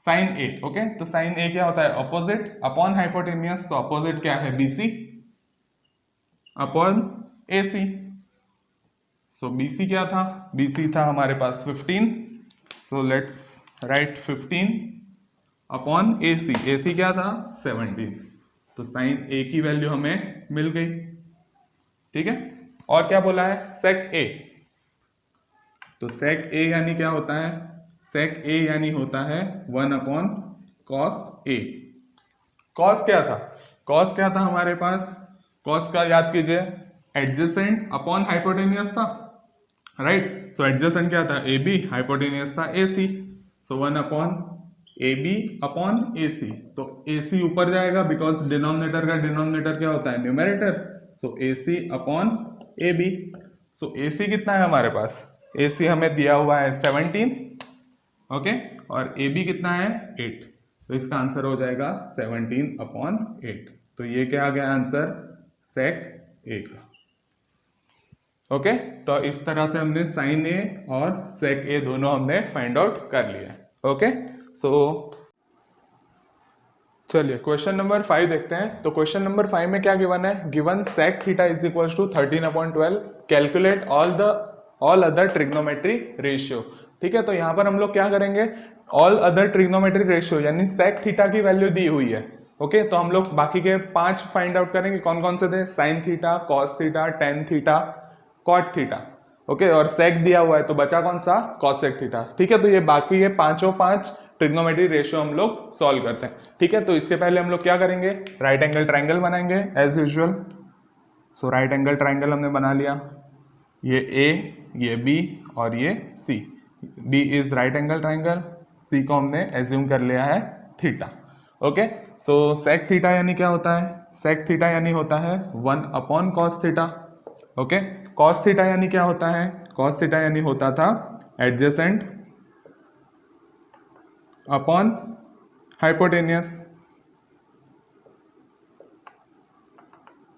Speaker 1: sign A। Okay, तो साइन A क्या होता है? Opposite upon hypotenuse. तो ऑपोजिट क्या है? BC upon AC। So BC क्या था? BC था हमारे पास 15, so let's write 15 upon AC। AC क्या था? 17। तो साइन A की वैल्यू हमें मिल गई। ठीक है, और क्या बोला है? सेक A। तो सेक A यानी क्या होता है? सेक A यानी होता है 1 अपॉन कॉस A। कॉस क्या था? कॉस क्या था हमारे पास? कॉस का याद कीजिए, एडजेसेंट अपॉन हाइपोटेनियस था, राइट? सो एडजेसेंट क्या था? AB, हाइपोटेनियस था AC। सो 1 अपॉन AB अपॉन AC। तो AC ऊपर जाएगा बिकॉज डिनोमिनेटर का डिनोमिनेटर क्या होता है? न्यूमरेटर। सो AC अपॉन AB। सो AC कितना है हमारे पास? AC हमें दिया हुआ है 17, ओके, और AB कितना है? 8। तो इसका आंसर हो जाएगा 17 अपॉन 8। तो ये क्या आ गया आंसर? सेक A का। ओके, तो इस तरह से हमने साइन A और सेक A दोनों हमने फाइंड आउट कर लिया। ओके, सो चलिए क्वेश्चन नंबर 5 देखते हैं। तो क्वेश्चन नंबर 5 में क्या गिवन है? Given sec theta is equals to 13/12, calculate all other trigonometry ratio. ठीक है, तो यहाँ पर हम लोग क्या करेंगे? ऑल अदर ट्रिग्नोमेट्री रेशियो यानी सेक थीटा की वैल्यू दी हुई है। ओके, तो हम लोग बाकी के 5 फाइंड आउट करेंगे। कौन कौन से थे? Sine theta, cos theta, tan theta, cot theta. Okay, और सेक दिया हुआ है तो बचा कौन सा? Cosec theta. ठीक है, तो ये बाकी ये पांचों 5 ट्रिग्नोमेट्री रेशियो हम लोग सॉल्व करते हैं। ठीक है, तो इससे पहले हम लोग क्या करेंगे? राइट एंगल ट्राइंगल बनाएंगे as usual. So right angle triangle हमने बना लिया, ये ए, ये बी और ये C. D is right angle triangle, C को हमने एज्यूम कर लिया है थीटा। ओके, सो सेक थीटा यानी क्या होता है? सेक थीटा यानी होता है 1 upon cos theta. Okay, cos theta यानी क्या होता है? कॉस थीटा यानी होता था एडजेसेंट अपॉन हाइपोटेनियस,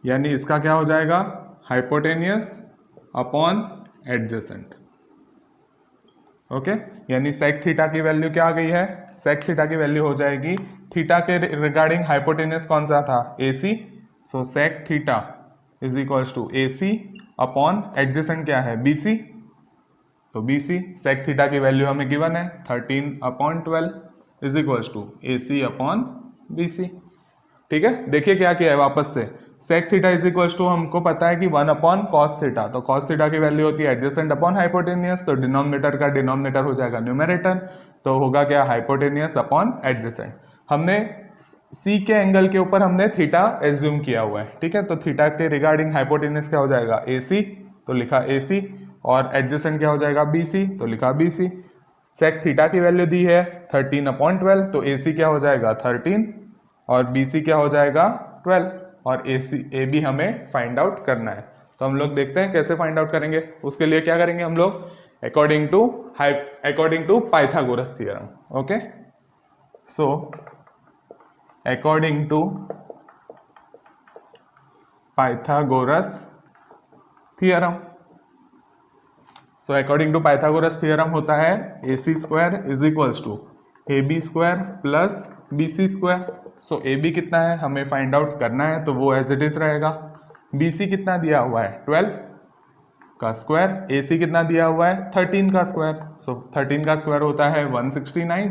Speaker 1: यानी इसका क्या हो जाएगा? Hypotenuse upon adjacent. ओके, यानी सेक थीटा की वैल्यू क्या आ गई है? सेक थीटा की वैल्यू हो जाएगी, थीटा के रिगार्डिंग हाइपोटेनियस कौन सा था? AC। So sec theta is equals to AC upon adjacent क्या है? BC। तो BC, सेक थीटा की वैल्यू हमें गिवन है 13 upon 12 is equals to AC upon BC। ठीक है, देखिए क्या किया है वापस से। Sec theta is equals to हमको पता है कि 1 अपॉन कॉस थीटा, तो कॉस थीटा की वैल्यू होती है एडजेसेंट अपॉन हाइपोटेनियस, तो डिनोमिनेटर का डिनोमिनेटर हो जाएगा न्यूमरेटर, तो होगा क्या? Hypotenuse upon adjacent. हमने सी के एंगल के ऊपर हमने थीटा एज्यूम किया हुआ है। ठीक है, तो थीटा के रिगार्डिंग हाइपोटेनियस क्या हो जाएगा? AC, तो लिखा AC, और एडजेसेंट क्या हो जाएगा? BC, तो लिखा BC। सेक थीटा की वैल्यू दी है 13 अपॉन 12, तो AC क्या हो जाएगा? 13 और BC क्या हो जाएगा? 12, और AB हमें फाइंड आउट करना है। तो हम लोग देखते हैं कैसे फाइंड आउट करेंगे। उसके लिए क्या करेंगे हम लोग? According to Pythagoras theorem. Okay, so according to Pythagoras theorem, so according to Pythagoras theorem होता है AC square is equals to AB square plus BC square. So AB कितना है हमें फाइंड आउट करना है, तो वो एज इट इज रहेगा। BC कितना दिया हुआ है? 12 का स्क्वायर। AC कितना दिया हुआ है? 13 का स्क्वायर। सो 13 का स्क्वायर होता है 169।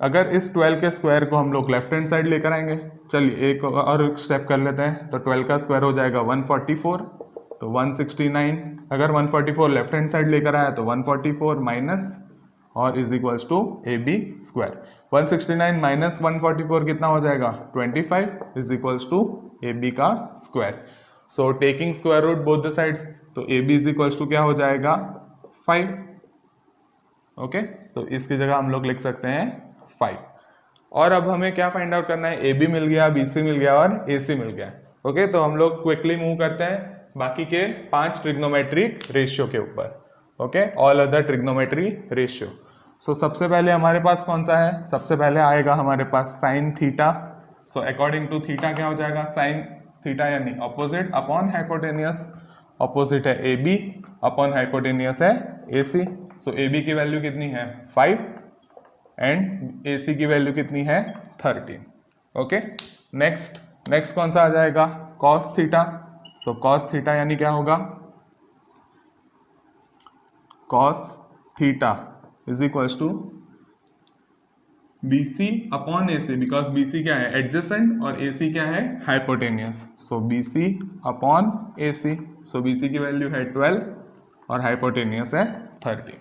Speaker 1: अगर इस 12 के स्क्वायर को हम लोग लेफ्ट हैंड साइड लेकर आएंगे, चलिए एक और स्टेप कर लेते हैं, तो 12 का स्क्वायर हो जाएगा 144, तो 169। अगर 144 लेफ्ट हैंड साइड लेकर आया तो 144 माइनस और is equals to AB square. 169 minus 144 कितना हो जाएगा? 25 इज इक्वल्स टू AB का square. So taking square root both the sides, तो AB इज इक्वल्स टू क्या हो जाएगा? 5। ओके, तो इसकी जगह हम लोग लिख सकते हैं 5। और अब हमें क्या फाइंड आउट करना है? AB मिल गया, BC मिल गया और AC मिल गया। ओके, तो हम लोग क्विकली मूव करते हैं बाकी के 5 ट्रिग्नोमेट्रिक रेशियो के ऊपर। Okay, all other trigonometry ratio. So सबसे पहले हमारे पास कौन सा है? सबसे पहले आएगा हमारे पास sine theta. So according to theta क्या हो जाएगा? साइन थीटा यानी अपोजिट अपॉन हाइपोटेनियस। अपोजिट है AB, अपॉन हाइपोटेनियस है AC। सो AB की वैल्यू कितनी है? 5 एंड AC की वैल्यू कितनी है? 13। ओके, नेक्स्ट कौन सा आ जाएगा? Cos theta. So cos theta यानी क्या होगा? Cos theta is equals to BC upon AC, because BC क्या है? एडजेसेंट, और AC क्या है? Hypotenuse. So BC upon AC। So BC की वैल्यू है 12 और हाइपोटेनियस है 13।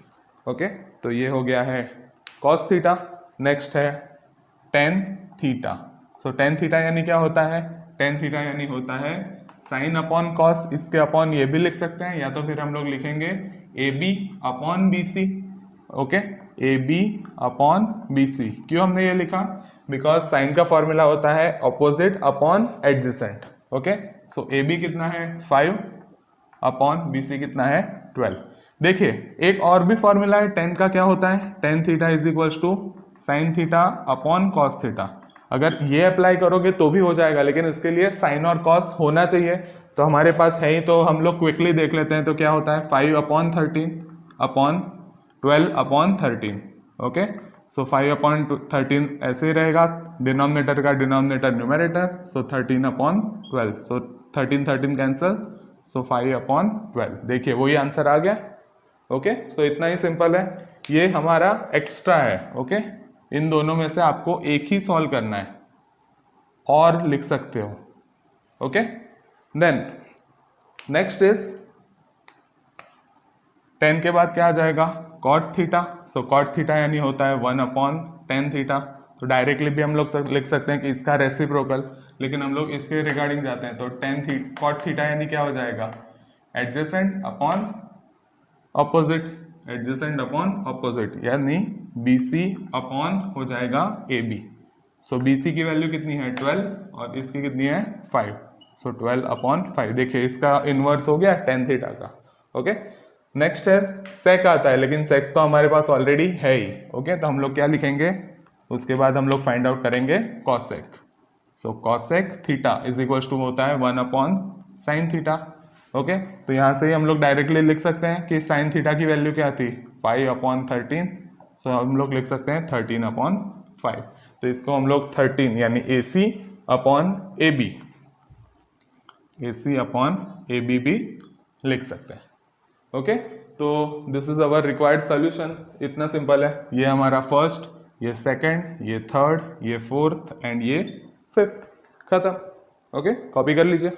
Speaker 1: ओके, तो ये हो गया है कॉस थीटा। नेक्स्ट है टेन थीटा। सो टेन थीटा यानी क्या होता है? टेन थीटा यानी होता है साइन अपॉन कॉस। इसके अपॉन ये भी लिख सकते हैं, या तो फिर हम लोग लिखेंगे AB upon BC। Okay, AB upon BC। क्यों हमने ये लिखा? बिकॉज साइन का फॉर्मूला होता है opposite upon adjacent. Okay, so AB कितना है? 5 अपॉन BC कितना है? 12। देखिए एक और भी फॉर्मूला है टेन का, क्या होता है? Tan theta is equals to sine theta upon cos theta. अगर ये अप्लाई करोगे तो भी हो जाएगा, लेकिन इसके लिए साइन और कॉस होना चाहिए, तो हमारे पास है ही, तो हम लोग क्विकली देख लेते हैं। तो क्या होता है? 5 अपॉन 13 अपॉन 12 अपॉन 13। ओके, सो 5 अपॉन 13 ऐसे ही रहेगा, डिनोमिनेटर का डिनोमिनेटर न्यूमरेटर, सो 13 अपॉन 12। सो 13 कैंसल, सो 5 अपॉन 12। देखिए वही आंसर आ गया। ओके, सो इतना ही सिंपल है, ये हमारा एक्स्ट्रा है। ओके, इन दोनों में से आपको एक ही सॉल्व करना है और लिख सकते हो। Okay, then next is tan के बाद क्या आ जाएगा, cot theta. So cot theta यानी होता है 1/tan थीटा। तो डायरेक्टली भी हम लोग लिख सकते हैं कि इसका रेसिप्रोकल, लेकिन हम लोग इसके रिगार्डिंग जाते हैं तो कॉट थीटा यानी क्या हो जाएगा, adjacent upon opposite, adjacent upon opposite यानी BC अपॉन हो जाएगा AB। सो BC की वैल्यू कितनी है 12 और इसकी कितनी है 5। सो 12/5। देखिए इसका इनवर्स हो गया tan थीटा का। ओके, नेक्स्ट है सेक आता है, लेकिन सेक तो हमारे पास ऑलरेडी है ही। ओके, तो हम लोग क्या लिखेंगे, उसके बाद हम लोग फाइंड आउट करेंगे cosec. So cosec theta is equal to होता है 1/sin थीटा। ओके, तो यहाँ से ही हम लोग डायरेक्टली लिख सकते हैं कि साइन थीटा की वैल्यू क्या थी 5/13। सो हम लोग लिख सकते हैं 13/5। तो इसको हम लोग 13 यानी AC/AB, AC/AB भी लिख सकते हैं। ओके, तो this is our required solution. इतना सिंपल है। ये हमारा फर्स्ट, ये सेकंड, ये थर्ड, ये फोर्थ एंड ये फिफ्थ, खत्म। ओके, कॉपी कर लीजिए।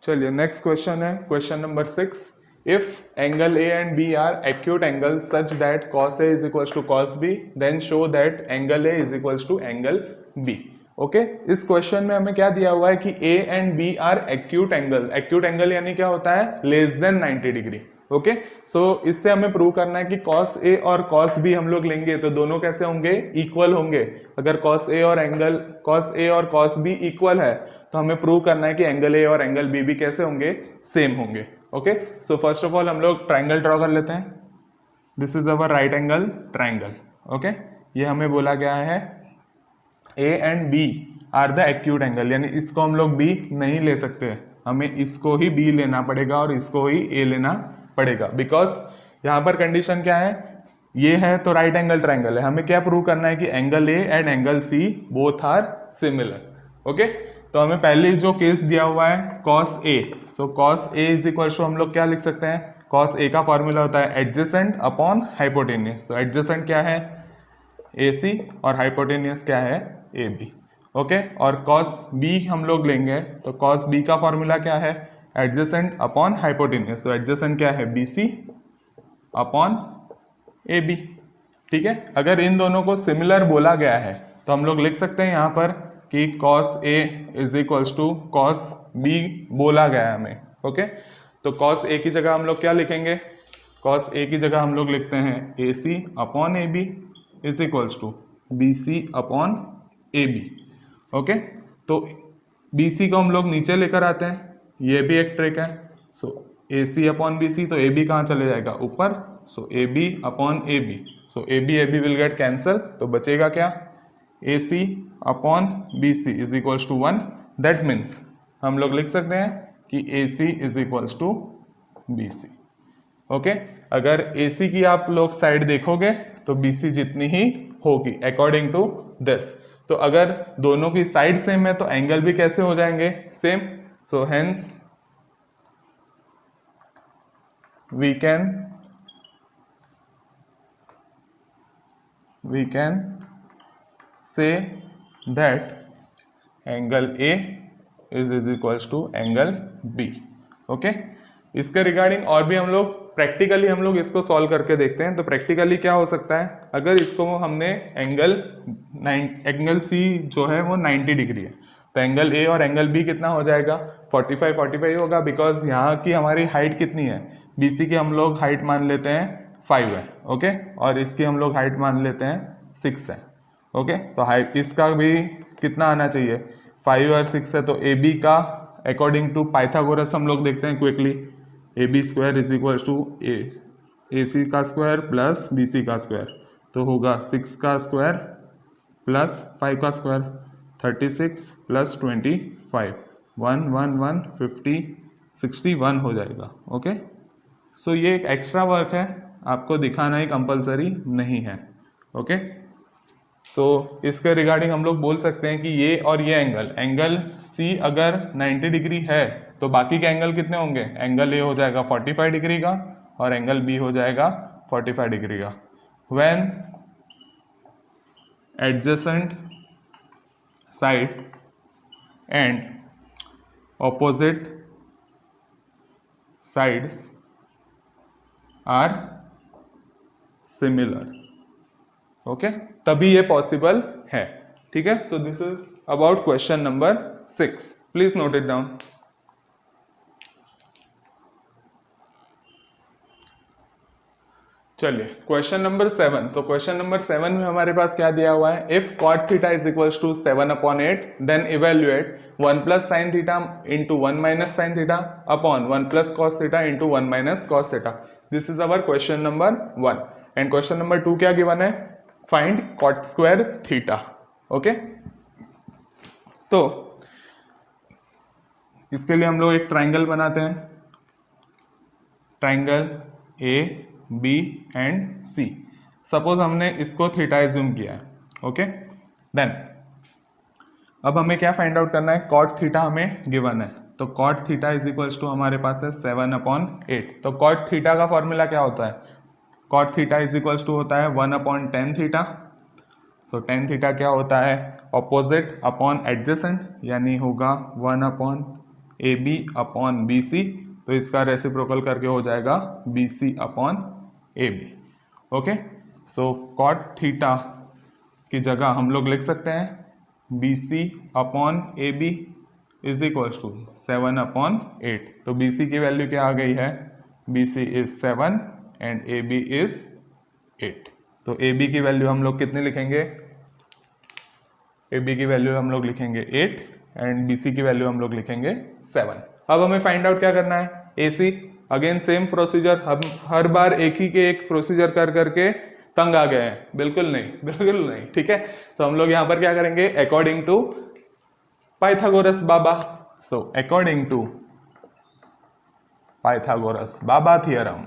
Speaker 1: चलिए नेक्स्ट क्वेश्चन है question number 6। If angle A and B are acute angles such that cos A is equals to cos B, then show that angle A is equals to angle B। Okay, इस question में हमें क्या दिया हुआ है कि A and B are acute angle. Acute angle यानी क्या होता है, less than 90 degree. Okay, so इससे हमें प्रूव करना है कि cos A और cos B हम लोग लेंगे तो दोनों कैसे होंगे, इक्वल होंगे। अगर cos A और cos B इक्वल है तो हमें प्रूव करना है कि एंगल A और एंगल B भी कैसे होंगे, सेम होंगे। Okay, so first of all हम लोग ट्राइंगल ड्रॉ कर लेते हैं। This is our right angle triangle. Okay, ये हमें बोला गया है A and B are the acute angle, यानी इसको हम लोग B नहीं ले सकते, हमें इसको ही B लेना पड़ेगा और इसको ही A लेना पड़ेगा। बिकॉज यहाँ पर कंडीशन क्या है, ये है तो राइट एंगल ट्राइंगल है, हमें क्या प्रूव करना है कि angle A and angle C both are similar. Okay, तो हमें पहले जो केस दिया हुआ है cos A, so cos A is equal to हम लोग क्या लिख सकते हैं, cos A का फॉर्मूला होता है एडजेसेंट अपॉन हाइपोटेनियस। तो एडजेसेंट क्या है AC और हाइपोटेनियस क्या है AB। ओके, और cos B हम लोग लेंगे तो cos B का फॉर्मूला क्या है, एडजेसेंट अपॉन हाइपोटेनियस। तो एडजेसेंट क्या है BC अपॉन AB। ठीक है, अगर इन दोनों को सिमिलर बोला गया है तो हम लोग लिख सकते हैं यहाँ पर कि cos A is equals to cos B बोला गया है हमें। ओके, तो cos A की जगह हम लोग क्या लिखेंगे, cos A की जगह हम लोग लिखते हैं AC upon AB is equals to BC upon AB। Okay, तो BC को हम लोग नीचे लेकर आते हैं, ये भी एक ट्रिक है। सो AC अपॉन BC, तो AB कहाँ चले जाएगा, ऊपर। So AB upon AB, so AB will get cancel, तो बचेगा क्या, AC upon BC is equals to 1। That means हम लोग लिख सकते हैं कि AC is equals to BC। Okay, अगर AC की आप लोग साइड देखोगे तो BC जितनी ही होगी अकॉर्डिंग टू दिस। तो अगर दोनों की साइड सेम है तो एंगल भी कैसे हो जाएंगे, same. So hence we can say that angle A is equals to angle B। Okay, इसके रिगार्डिंग और भी हम लोग प्रैक्टिकली हम लोग इसको सॉल्व करके देखते हैं। तो प्रैक्टिकली क्या हो सकता है, अगर इसको हमने एंगल C जो है वो 90 डिग्री है तो एंगल A और एंगल B कितना हो जाएगा, 45 होगा। बिकॉज यहाँ की हमारी हाइट कितनी है, BC की हम लोग हाइट मान लेते हैं 5 है। ओके, और इसकी हम लोग हाइट मान लेते हैं 6 है। ओके, तो हाइट इसका भी कितना आना चाहिए, 5 और 6 है। तो AB का अकॉर्डिंग टू पाइथागोरस हम लोग देखते हैं quickly, AB square is equal to AC का स्क्वायर प्लस BC का स्क्वायर, तो होगा 6 का स्क्वायर प्लस 5 का स्क्वायर, 36 प्लस 25, 1 50 61 हो जाएगा। ओके, सो ये एक एक्स्ट्रा वर्क है, आपको दिखाना ही कंपलसरी नहीं है। ओके, सो इसके रिगार्डिंग हम लोग बोल सकते हैं कि ये और ये एंगल C अगर 90 डिग्री है तो बाकी के एंगल कितने होंगे, एंगल A हो जाएगा 45 डिग्री का और एंगल B हो जाएगा 45 डिग्री का। When adjacent side and opposite sides are similar, okay, तभी ये पॉसिबल है। ठीक है, so this is about question number 6, please note it down. चलिए क्वेश्चन नंबर 7। तो क्वेश्चन नंबर 7 में हमारे पास क्या दिया हुआ है, if cot theta is equals to 7/8 then evaluate 1 plus sine theta into 1 minus sine theta upon 1 plus cos theta into 1 minus cos theta. This is our question number 1 and question number 2 क्या given है, find cot square theta. Okay, तो इसके लिए हम लोग एक triangle बनाते हैं, triangle A B and C. Suppose हमने इसको थीटा एज्यूम किया है, ओके, देन अब हमें क्या फाइंड आउट करना है, कॉट थीटा हमें गिवन है, तो cot theta is equals to हमारे पास है 7/8। तो कॉट थीटा का फॉर्मूला क्या होता है, cot theta is equals to होता है 1/tan थीटा। सो tan थीटा क्या होता है, ऑपोजिट अपॉन एडजेसेंट, यानी होगा 1/AB/BC। तो इसका रेसिप्रोकल करके हो जाएगा BC/AB। Okay, so cot theta की जगह हम लोग लिख सकते हैं BC/AB इज इक्वल्स टू 7/8। तो BC की वैल्यू क्या आ गई है, BC is 7 and AB is 8। तो AB की वैल्यू हम लोग कितनी लिखेंगे, AB की वैल्यू हम लोग लिखेंगे 8 एंड BC की वैल्यू हम लोग लिखेंगे 7। अब हमें फाइंड आउट क्या करना है, AC। अगेन सेम प्रोसीजर, हम हर बार एक ही के एक प्रोसीजर कर करके तंग आ गए हैं, बिल्कुल नहीं, बिल्कुल नहीं। ठीक है, तो हम लोग यहाँ पर क्या करेंगे, अकॉर्डिंग टू पाइथागोरस बाबा। सो अकॉर्डिंग टू पाइथागोरस बाबा थियरम,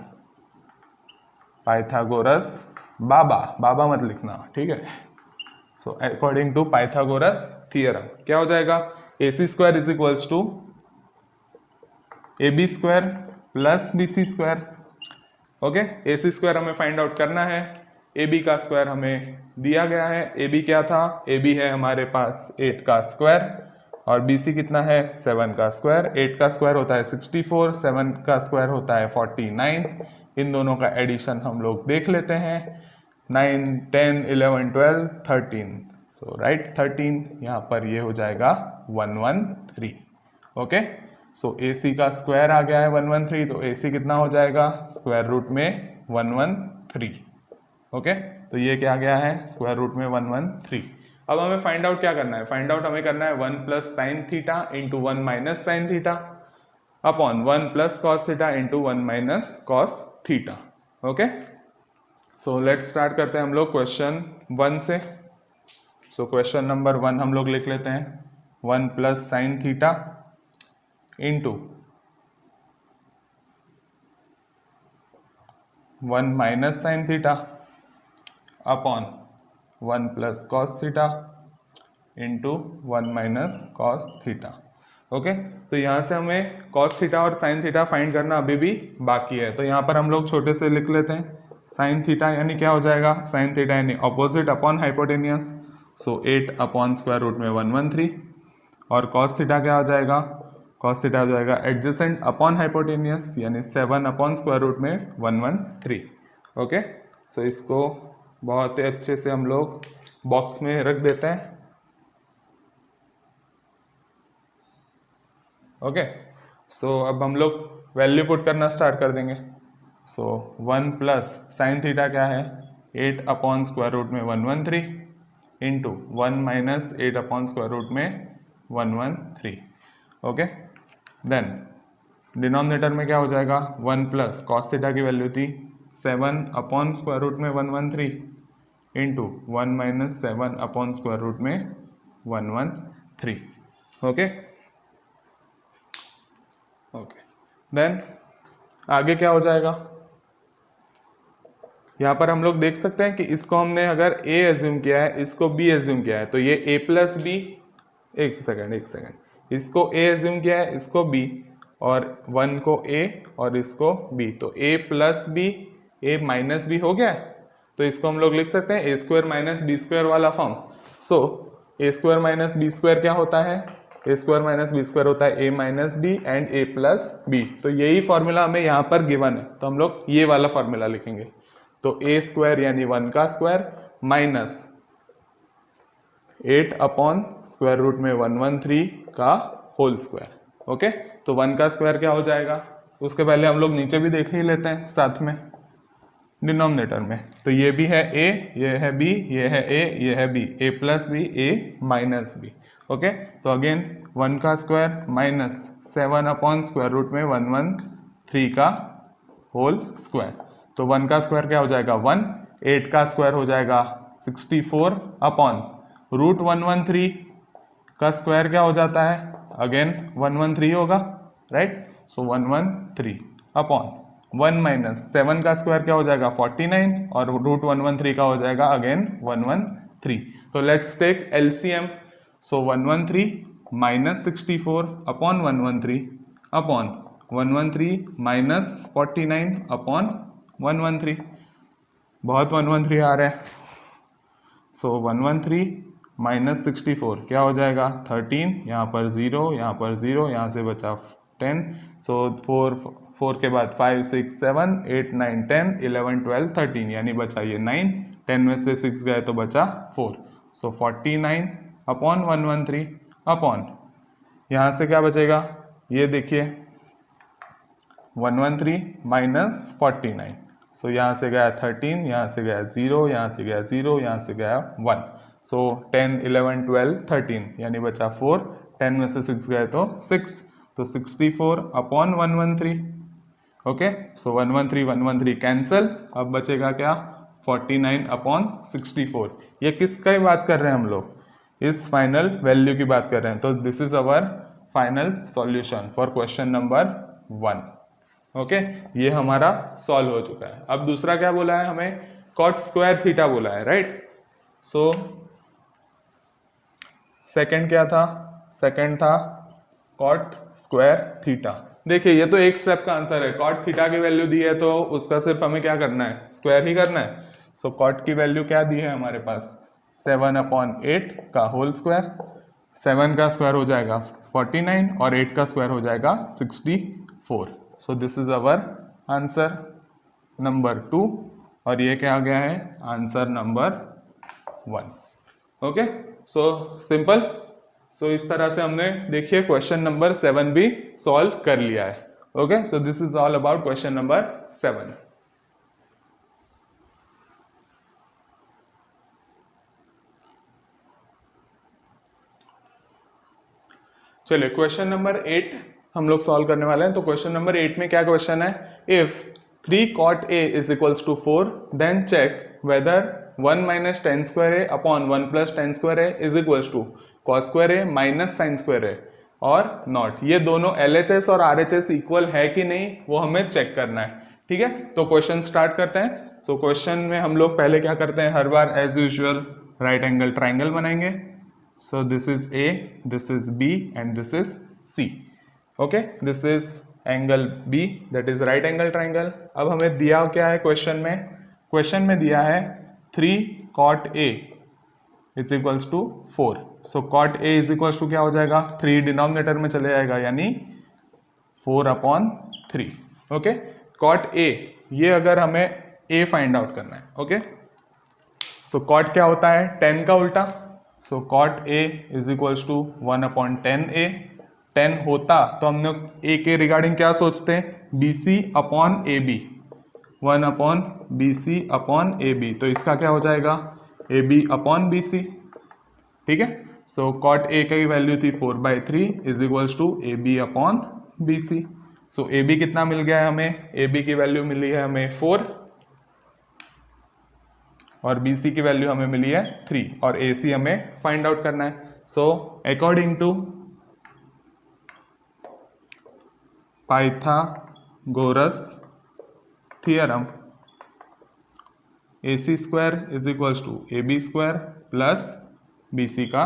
Speaker 1: पाइथागोरस बाबा, बाबा मत लिखना, ठीक है। So according to Pythagoras theorem क्या हो जाएगा, AC square is equals to AB square plus BC square. Okay, AC square हमें फाइंड आउट करना है, AB का स्क्वायर हमें दिया गया है। AB क्या था, AB है हमारे पास 8 का स्क्वायर और BC कितना है, 7 का स्क्वायर। 8 का स्क्वायर होता है 64, 7 का स्क्वायर होता है 49। इन दोनों का एडिशन हम लोग देख लेते हैं, 9 10 11 12 13। सो राइट 13, यहाँ पर ये हो जाएगा 113। ओके, सो AC का स्क्वायर आ गया है 113, तो AC कितना हो जाएगा, स्क्वायर रूट में 113। ओके, तो ये क्या गया है, स्क्वायर रूट में 113। अब हमें फाइंड आउट क्या करना है, फाइंड आउट हमें करना है 1 plus sine theta into 1 minus sine theta upon 1 plus cos theta into 1 minus cos theta. Okay, so let's start करते हैं हम लोग क्वेश्चन 1 से। सो क्वेश्चन नंबर 1 हम लोग लिख लेते हैं, 1 plus sine theta into 1 minus sine theta upon 1 plus cos theta into 1 minus cos theta. Okay, तो यहाँ से हमें कॉस थीटा और साइन थीटा फाइंड करना अभी भी बाकी है, तो यहाँ पर हम लोग छोटे से लिख लेते हैं, साइन थीटा यानी क्या हो जाएगा, साइन थीटा यानी ऑपोजिट अपॉन हाइपोटेनियस। सो 8 अपॉन स्क्वायर रूट में 113 और कॉस थीटा क्या हो जाएगा, कॉस थीटा हो जाएगा एडजेसेंट अपॉन हाइपोटेनियस यानी 7 अपॉन स्क्वायर रूट में 113। ओके, सो इसको बहुत ही अच्छे से हम लोग बॉक्स में रख देते हैं। ओके, सो अब हम लोग वैल्यू पुट करना स्टार्ट कर देंगे। सो 1 प्लस साइन थीटा क्या है, 8 अपॉन स्क्वायर रूट में 113 into 1 minus 8 upon square root में 113। ओके, देन डिनोमिनेटर में क्या हो जाएगा, 1 प्लस कॉस थीटा की वैल्यू थी 7 अपॉन स्क्वायर रूट में 113 into 1 minus 7 upon square root में 113। ओके, ओके, देन आगे क्या हो जाएगा, यहाँ पर हम लोग देख सकते हैं कि इसको हमने अगर A एज्यूम किया है, इसको B एज्यूम किया है, तो ये A प्लस B, एक सेकेंड, इसको A एज्यूम किया है, इसको B, और 1 को A और इसको B, तो A plus B A minus B हो गया, तो इसको हम लोग लिख सकते हैं A square minus B square वाला form. So A square minus B square क्या होता है, A square minus B square होता है A minus B and A plus B. तो यही फॉर्मूला हमें यहाँ पर गिवन है, तो हम लोग ये वाला फॉर्मूला लिखेंगे। तो ए स्क्वायर यानी 1 का square minus 8 upon square root में 113 का होल स्क्वायर। ओके, तो 1 का स्क्वायर क्या हो जाएगा, उसके पहले हम लोग नीचे भी देख ही लेते हैं साथ में डिनोमिनेटर में। तो ये भी है ए, ये है बी, ये है ए, ये है B, A plus B, A minus B. Okay, तो अगेन 1 का square minus 7 upon square root में 113 का होल स्क्वायर। तो 1 का स्क्वायर क्या हो जाएगा 1, 8 का स्क्वायर हो जाएगा 64 अपॉन रूट 113 का स्क्वायर क्या हो जाता है, अगेन 113 होगा, राइट। सो 113 अपॉन 1 माइनस 7 का स्क्वायर क्या हो जाएगा 49 और रूट 113 का हो जाएगा अगेन 113। तो let's take LCM. So 113 minus 64 upon 113 upon 113 minus 49 upon 113, बहुत 113 आ रहा है। सो 113 माइनस 64 क्या हो जाएगा 13, यहाँ पर 0, यहाँ पर 0, यहाँ से बचा 10। सो 4 के बाद 5 6 7 8 9 10 11 12 13, यानी बचा ये 9, 10 में से 6 गए तो बचा 4। सो 49 अपॉन 113 अपॉन यहाँ से क्या बचेगा, ये देखिए 113 माइनस 49। सो यहाँ से गया 13, यहाँ से गया 0, यहाँ से गया 0, यहाँ से गया 1। सो 10 11 12 13, यानी बचा 4, 10 में से 6 गए तो 6, तो 64 अपॉन 113। ओके, सो 113 113 कैंसल, अब बचेगा क्या 49 अपॉन 64। ये किसका बात कर रहे हैं हम लोग, इस फाइनल वैल्यू की बात कर रहे हैं। तो this is our final solution for question number 1। Okay, ये हमारा सॉल्व हो चुका है। अब दूसरा क्या बोला है हमें, कॉट स्क्वायर थीटा बोला है, राइट। सो सेकंड क्या था, सेकंड था कॉट स्क्वायर थीटा। देखिए ये तो एक स्टेप का आंसर है, कॉट थीटा की वैल्यू दी है तो उसका सिर्फ हमें क्या करना है, स्क्वायर ही करना है। सो कॉट की वैल्यू क्या दी है हमारे पास 7 अपॉन 8 का होल स्क्वायर। 7 का स्क्वायर हो जाएगा 49 और 8 का स्क्वायर हो जाएगा 64। So this is our answer number 2 और ये क्या आ गया है answer number 1। Okay, so simple. So इस तरह से हमने देखिए क्वेश्चन नंबर 7 भी सॉल्व कर लिया है। Okay, so this is all about question number 7। चलिए क्वेश्चन नंबर 8 हम लोग सॉल्व करने वाले हैं। तो क्वेश्चन नंबर 8 में क्या क्वेश्चन है, if 3 cot a is equals to 4 then check whether 1 minus tan square a upon 1 plus tan square a is equals to cos square a minus sin square a और not. ये दोनों LHS और RHS equal है कि नहीं वो हमें check करना है, ठीक है। तो क्वेश्चन स्टार्ट करते हैं। सो क्वेश्चन में हम लोग पहले क्या करते हैं, हर बार as usual right angle triangle बनाएंगे। So this is A, this is B and this is C. Okay, this is angle B, that is right angle triangle। अब हमें दिया क्या है क्वेश्चन में, क्वेश्चन में दिया है 3 cot A is equals to 4। So cot A is equals to क्या हो जाएगा, 3 डिनोमिनेटर में चले जाएगा यानी 4 अपॉन 3। ओके, cot A ये अगर हमें A फाइंड आउट करना है, ओके। सो cot क्या होता है, tan का उल्टा। So cot A is equals to 1 upon 10A। 10 होता तो हम लोग A के रिगार्डिंग क्या सोचते हैं, BC upon AB, 1 upon BC upon AB। तो इसका क्या हो जाएगा AB अपॉन BC, ठीक है। सो cot A की वैल्यू थी 4/3 is equals to AB upon BC। So AB कितना मिल गया है हमें, AB की वैल्यू मिली है हमें 4 और BC की वैल्यू हमें मिली है 3 और AC हमें फाइंड आउट करना है। So according to Pythagoras theorem AC square is equals to AB square plus BC का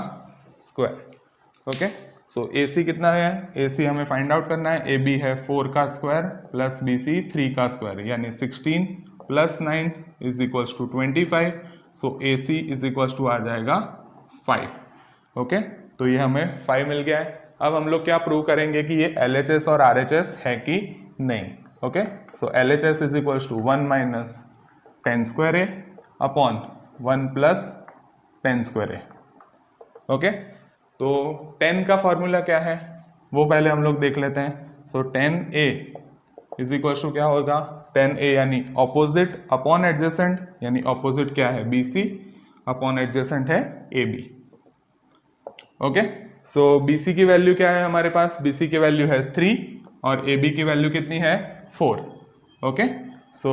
Speaker 1: स्क्वायर। ओके, सो AC कितना है, AC हमें फाइंड आउट करना है। AB है 4 का स्क्वायर प्लस BC 3 का स्क्वायर यानी 16 plus 9 is equals to 25, so A C is equals to आ जाएगा 5। ओके, तो ये हमें 5 मिल गया है। अब हम लोग क्या प्रूव करेंगे कि ये LHS और RHS है कि नहीं। Okay, so LHS is equals to 1 minus 10 square A upon 1 plus 10 square A. Okay, तो 10 का फॉर्मूला क्या है वो पहले हम लोग देख लेते हैं। So 10A is equal to क्या होगा, 10A यानी ऑपोजिट अपॉन एडजेसेंट, यानी ऑपोजिट क्या है BC अपॉन एडजेसेंट है AB। ओके, सो BC की वैल्यू क्या है हमारे पास, BC की वैल्यू है 3 और AB की वैल्यू कितनी है 4। Okay, so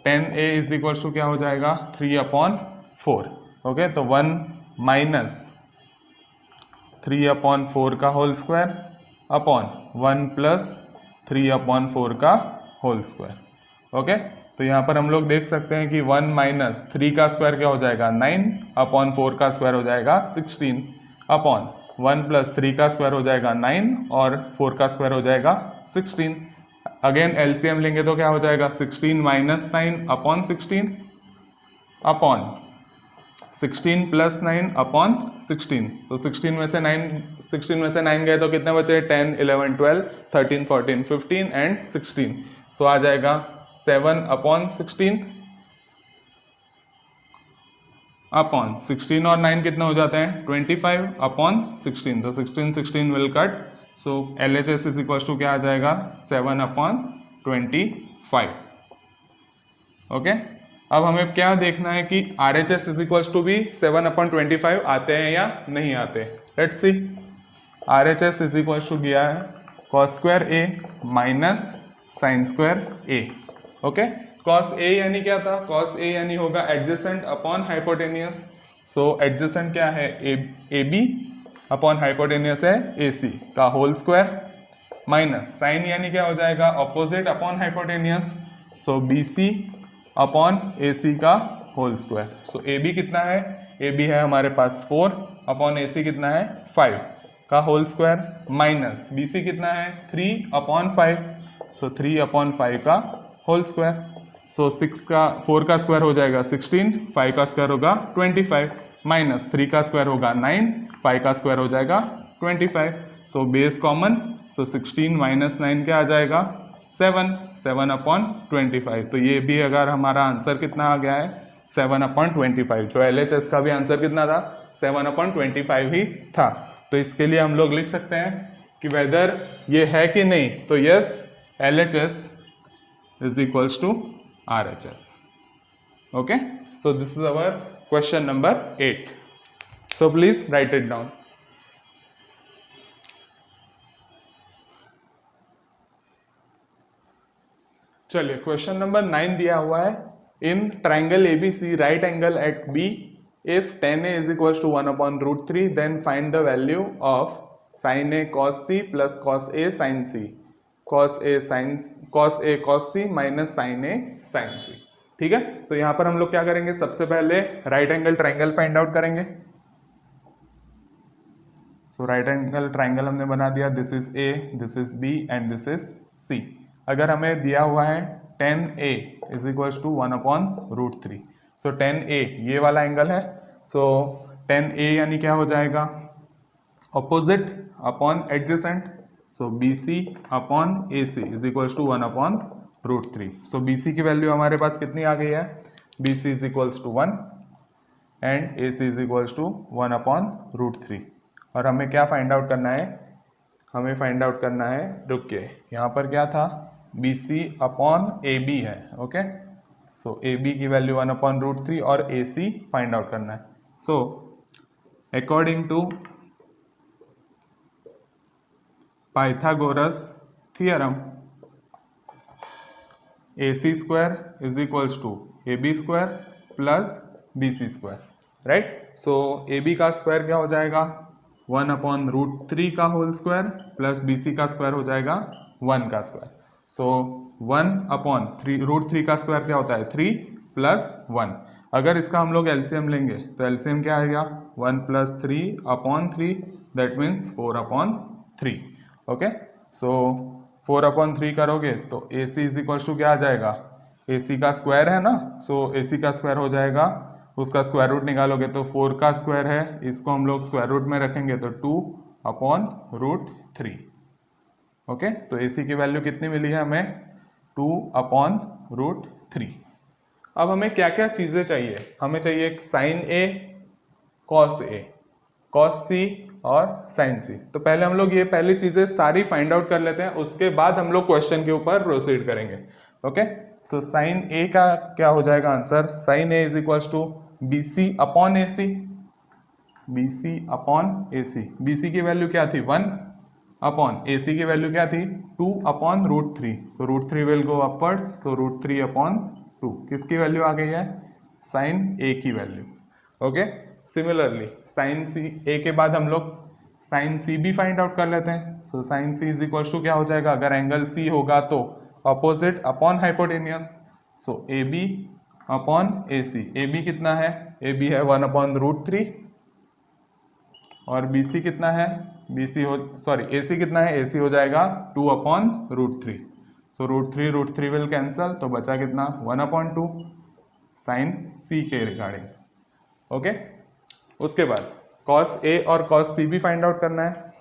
Speaker 1: 10A is equal to क्या हो जाएगा 3 अपॉन 4। ओके, तो 1 माइनस 3 अपॉन 4 का whole square upon 1 plus 3 upon 4 का होल स्क्वायर। ओके, तो यहाँ पर हम लोग देख सकते हैं कि 1 माइनस 3 का स्क्वायर क्या हो जाएगा 9 अपॉन 4 का स्क्वायर हो जाएगा 16 अपॉन 1 प्लस 3 का स्क्वायर हो जाएगा 9 और 4 का स्क्वायर हो जाएगा 16। अगेन एलसीएम लेंगे तो क्या हो जाएगा 16 minus 9 upon 16 upon 16 plus 9 upon 16। सो 16 में से 9 गए तो कितने बचे 10 11 12 13 14 15 एंड 16। सो आ जाएगा 7 अपॉन 16 अपॉन 16 और 9 कितने हो जाते हैं 25 अपॉन 16। तो 16 will cut, so LHS is equal to क्या आ जाएगा 7 अपॉन 25। ओके, अब हमें क्या देखना है कि RHS इज इक्वल टू भी 7 अपॉन 25 आते हैं या नहीं आते। Let's see, RHS is equal to दिया है cos square A minus sine square A. Okay, cos A यानी क्या था, कॉस ए यानी होगा adjacent upon hypotenuse. So adjacent क्या है AB अपॉन हाइपोटेनियस है AC का होल स्क्वायर माइनस साइन यानी क्या हो जाएगा opposite upon hypotenuse, so BC upon AC का होल स्क्वायर। सो AB कितना है, AB है हमारे पास 4 अपॉन AC कितना है 5 का होल स्क्वायर माइनस BC कितना है 3 अपॉन 5, सो 3 अपॉन 5 का होल स्क्वायर। सो 4 का स्क्वायर हो जाएगा 16, 5 का स्क्वायर होगा 25 माइनस 3 का स्क्वायर होगा 9, 5 का स्क्वायर हो जाएगा 25। सो बेस कॉमन, सो 16 माइनस 9 क्या आ जाएगा 7 अपॉन 25। तो ये भी अगर हमारा आंसर कितना आ गया है 7 अपॉन 25। जो LHS का भी आंसर कितना था 7 अपॉन 25 ही था। तो इसके लिए हम लोग लिख सकते हैं कि वेदर ये है कि नहीं, तो yes LHS is equals to RHS. Okay, so this is our question number 8. So please write it down. चलिए क्वेश्चन नंबर 9 दिया हुआ है, in triangle ABC right angle at B if tan A is equals to 1 upon root 3 then find the value of sin A cos C plus cos A sin C, cos A cos C minus sin A sin C। ठीक है, तो यहां पर हम लोग क्या करेंगे, सबसे पहले right angle triangle find out करेंगे। सो राइट एंगल ट्राइंगल हमने बना दिया, this is A, this is B and this is C। अगर हमें दिया हुआ है tan A is equals to 1 upon root 3, so tan A ये वाला एंगल है, सो tan A यानी क्या हो जाएगा opposite upon adjacent, so BC upon AC is equals to 1 upon root 3। So BC की वैल्यू हमारे पास कितनी आ गई है, BC is equals to 1 and AC is equals to 1 upon root 3। और हमें क्या फाइंड आउट करना है, हमें फाइंड आउट करना है, रुकिए यहाँ पर क्या था BC अपॉन AB है। ओके, सो AB की वैल्यू 1 अपॉन रूट 3 और AC फाइंड आउट करना है। So according to Pythagoras theorem AC square is equals to AB square plus BC square, right. So AB का स्क्वायर क्या हो जाएगा 1 upon root 3 का होल स्क्वायर प्लस BC का square हो जाएगा 1 का स्क्वायर। सो 1 अपॉन रूट 3 का स्क्वायर क्या होता है 3 प्लस 1। अगर इसका हम लोग एलसीएम लेंगे तो एलसीएम क्या आएगा 1 plus 3 upon 3, that means 4 upon 3। Okay, so 4 upon 3 करोगे तो AC इज इक्वल टू क्या आ जाएगा AC का स्क्वायर है ना, सो AC का स्क्वायर हो जाएगा, उसका स्क्वायर रूट निकालोगे तो 4 का स्क्वायर है, इसको हम लोग स्क्वायर रूट में रखेंगे तो 2/√3। ओके, तो AC की वैल्यू कितनी मिली है हमें, 2/√3। अब हमें क्या क्या चीजें चाहिए, हमें चाहिए sine A, cos A, cos C और साइन C। तो पहले हम लोग ये पहली चीजें सारी फाइंड आउट कर लेते हैं, उसके बाद हम लोग क्वेश्चन के ऊपर प्रोसीड करेंगे। ओके, सो साइन A का क्या हो जाएगा answer, sine A is equal to BC upon AC, BC upon AC। BC की वैल्यू क्या थी 1 अपॉन AC की वैल्यू क्या थी 2/√3। सो √3 विल गो अपवर्ड्स, सो √3/2 किसकी वैल्यू आ गई है, साइन A की value. Okay, similarly sine C A के बाद हम लोग साइन C भी फाइंड आउट कर लेते हैं। So sine C is equal to क्या हो जाएगा, अगर एंगल C होगा तो opposite upon hypotenuse, so AB upon AC। AB कितना है, AB है 1/√3 और BC कितना है, BC हो सॉरी AC कितना है, AC हो जाएगा 2/√3। सो √3 विल कैंसल, तो बचा कितना 1/2 साइन C के रिगार्डिंग। ओके, उसके बाद cos A और cos C भी फाइंड आउट करना है।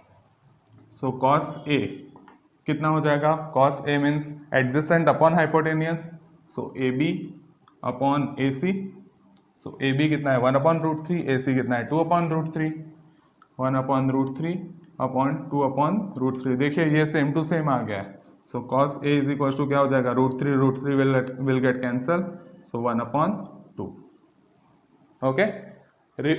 Speaker 1: सो cos A कितना हो जाएगा, cos A means adjacent upon hypotenuse, so AB upon AC। So AB कितना है 1/√3, AC कितना है 2/√3, 1/√3 अपॉन 2/√3। देखिए ये सेम टू सेम आ गया है। So cos A is equal to क्या हो जाएगा, √3 will get cancel, so 1/2। Okay,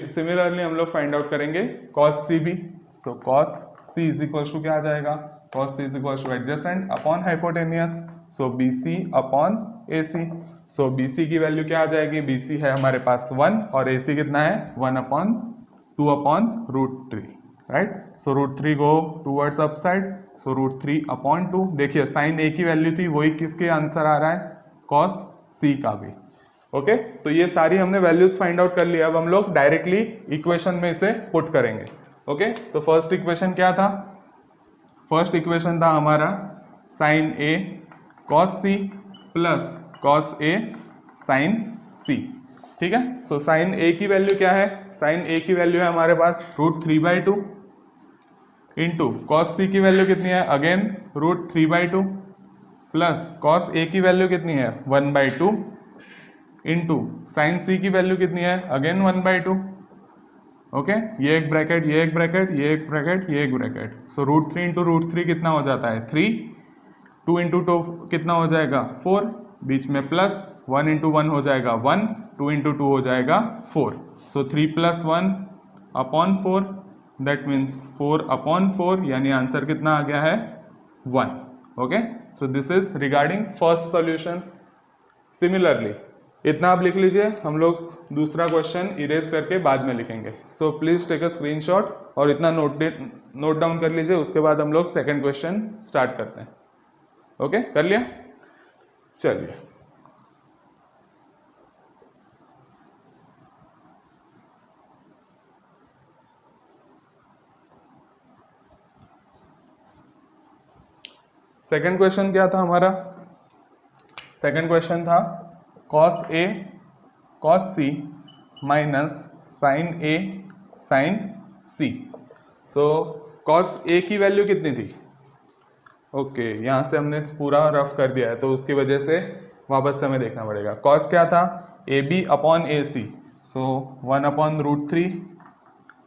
Speaker 1: similarly हम लोग फाइंड आउट करेंगे cos C भी। So cos C is equal to क्या आ जाएगा, cos C is equal to adjacent upon hypotenuse, so BC upon AC। So BC की वैल्यू क्या आ जाएगी, BC है हमारे पास 1 और AC कितना है 1/2/√3, राइट। सो √3 गो टूवर्ड्स अपसाइड, सो √3/2। देखिए साइन A की वैल्यू थी, वही किसके आंसर आ रहा है, cos C का भी। ओके, तो ये सारी हमने वैल्यूज फाइंड आउट कर लिया। अब हम लोग डायरेक्टली इक्वेशन में इसे पुट करेंगे। ओके, तो फर्स्ट इक्वेशन क्या था, फर्स्ट इक्वेशन था हमारा sine A cos C plus cos A sine C। ठीक है, सो साइन A की वैल्यू क्या है, साइन A की वैल्यू है हमारे पास √3/2 इंटू cos C की वैल्यू कितनी है, अगेन √3/2 प्लस cos A की वैल्यू कितनी है 1/2 इंटू साइन C की वैल्यू कितनी है, अगेन 1/2। ओके, ये एक ब्रैकेट, ये एक ब्रैकेट, ये एक ब्रैकेट, ये एक ब्रैकेट। सो √3 इंटू √3 कितना हो जाता है 3, 2 इंटू 2 कितना हो जाएगा 4, बीच में प्लस 1 इंटू 1 हो जाएगा 1, 2 इंटू 2 हो जाएगा 4। सो 3 + 1/4, दैट मीन्स 4/4, यानी आंसर कितना आ गया है 1। Okay, so this is regarding first solution. Similarly इतना आप लिख लीजिए, हम लोग दूसरा क्वेश्चन इरेज करके बाद में लिखेंगे। So please take a screenshot और इतना नोट डाउन कर लीजिए, उसके बाद हम लोग सेकंड क्वेश्चन स्टार्ट करते हैं। ओके, कर लिया, चलिए। सेकंड क्वेश्चन क्या था हमारा, सेकंड क्वेश्चन था cos A cos C minus sine A sine C। So cos A की वैल्यू कितनी थी, ओके यहाँ से हमने पूरा रफ कर दिया है तो उसकी वजह से वापस से हमें देखना पड़ेगा। cos क्या था, AB upon AC, so 1/√3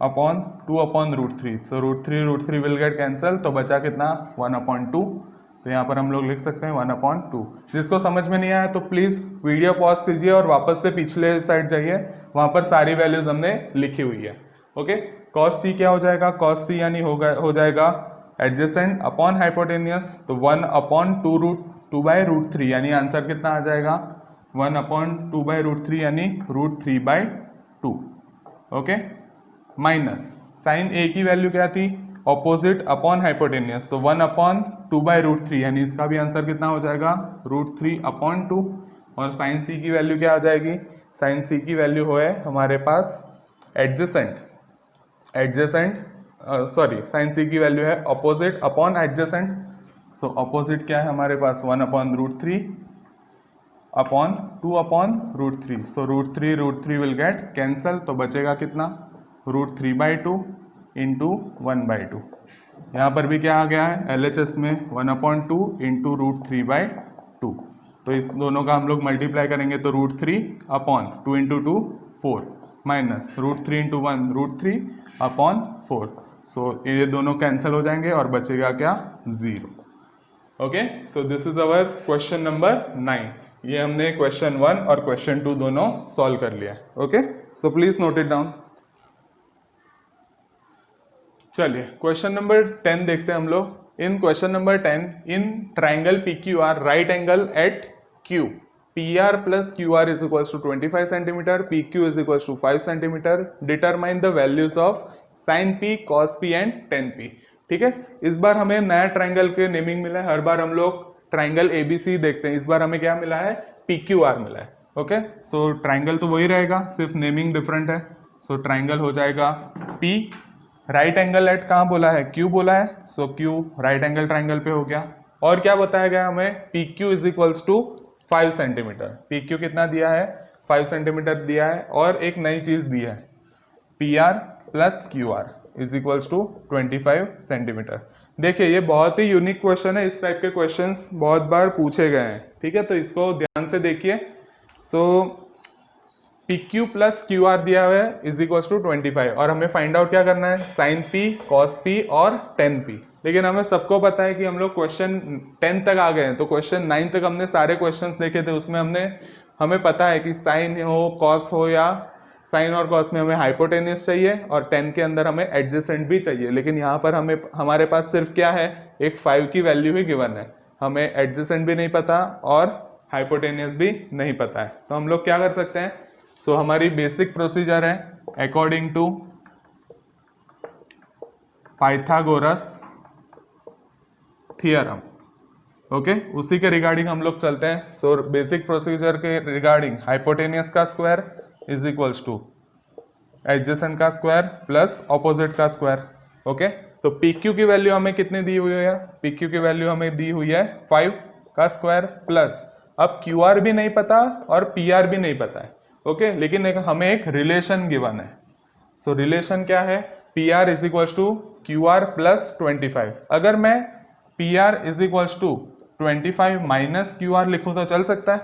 Speaker 1: upon 2/√3, so √3 will get cancel, तो बचा कितना 1/2। तो यहाँ पर हम लोग लिख सकते हैं 1/2। जिसको समझ में नहीं आया तो प्लीज़ वीडियो पॉज कीजिए और वापस से पिछले साइड जाइए, वहाँ पर सारी वैल्यूज हमने लिखी हुई है। ओके, cos C क्या हो जाएगा, cos C यानी हो जाएगा एडजेसेंट अपॉन हाइपोटेनियस, तो 1/2/√3 यानी आंसर कितना आ जाएगा 1/2/√3 यानी √3/2। ओके, माइनस साइन A की वैल्यू क्या थी, ऑपोजिट अपॉन हाइपोटेनियस, तो 1/2/√3 यानी इसका भी आंसर कितना हो जाएगा √3/2। और साइन C की वैल्यू क्या आ जाएगी, साइन C की वैल्यू है हमारे पास एडजेसेंट सॉरी साइन C की वैल्यू है opposite upon adjacent. So opposite क्या है हमारे पास 1/√3 upon 2 upon root 3. So root three will get cancel. तो बचेगा कितना, √3/2 इंटू 1/2. यहाँ पर भी क्या आ गया है LHS में 1/2 इंटू √3/2. तो इस दोनों का हम लोग मल्टीप्लाई करेंगे तो √3 upon 2 into 2 4 minus √3 into 1 √3 upon 4. सो ये दोनों कैंसिल हो जाएंगे और बचेगा क्या, 0. Okay, so this is our question number 9. ये हमने क्वेश्चन 1 और क्वेश्चन 2 दोनों सॉल्व कर लिया है. Okay, so please note it down. चलिए क्वेश्चन नंबर 10 देखते हैं हम लोग. In question number 10, in triangle PQR right angle at Q, PR plus QR is equals to 25 cm, PQ is equals to 5 cm. Determine the values of sin P, cos P and tan P. ठीक है, इस बार हमें नया triangle के naming मिला है. हर बार हम लोग ट्राइंगल ABC देखते हैं, इस बार हमें क्या मिला है, PQR मिला है. ओके, सो ट्राइंगल तो वही रहेगा, सिर्फ नेमिंग डिफरेंट है. सो ट्राइंगल हो जाएगा P. राइट एंगल एट कहाँ बोला है, Q बोला है. So Q right angle triangle पे हो गया. और क्या बताया गया हमें, PQ is equals to 5 centimetre. PQ कितना दिया है, 5 सेंटीमीटर दिया है. और एक नई चीज दी है, PR plus QR is equals to 25 centimetre. देखिए ये बहुत ही यूनिक क्वेश्चन है. इस टाइप के क्वेश्चंस बहुत बार पूछे गए हैं. ठीक है, तो इसको ध्यान से देखिए. सो PQ प्लस QR दिया हुआ है इज इक्वल्स टू 25 और हमें फाइंड आउट क्या करना है, साइन P, कॉस P और tan P. लेकिन हमें सबको पता है कि हम लोग क्वेश्चन 10 तक आ गए हैं, तो क्वेश्चन 9 तक हमने सारे क्वेश्चंस देखे थे. उसमें हमें पता है कि साइन हो, कॉस हो, या साइन और कॉस में हमें हाइपोटेन्यूस चाहिए और 10 के अंदर हमें एडजेसेंट भी चाहिए. लेकिन यहाँ पर हमारे पास सिर्फ क्या है, एक 5 की वैल्यू ही गिवन है. हमें एडजेसेंट भी नहीं पता और हाइपोटेन्यूस भी नहीं पता है. तो हम लोग क्या कर सकते हैं, सो हमारी बेसिक प्रोसीजर है according to Pythagoras theorem. Okay, उसी के रिगार्डिंग हम लोग चलते हैं. सो बेसिक प्रोसीजर के रिगार्डिंग हाइपोटेनियस का square is equals to adjacent का स्क्वायर प्लस ऑपोजिट का स्क्वायर. ओके, तो PQ की वैल्यू हमें कितनी दी हुई है, PQ की वैल्यू हमें दी हुई है 5 का स्क्वायर प्लस, अब QR भी नहीं पता और PR भी नहीं पता है. ओके, लेकिन हमें एक रिलेशन गिवन है. सो रिलेशन क्या है, PR is equals to QR plus 25. अगर मैं PR is equals to 25 minus QR लिखूं तो चल सकता है,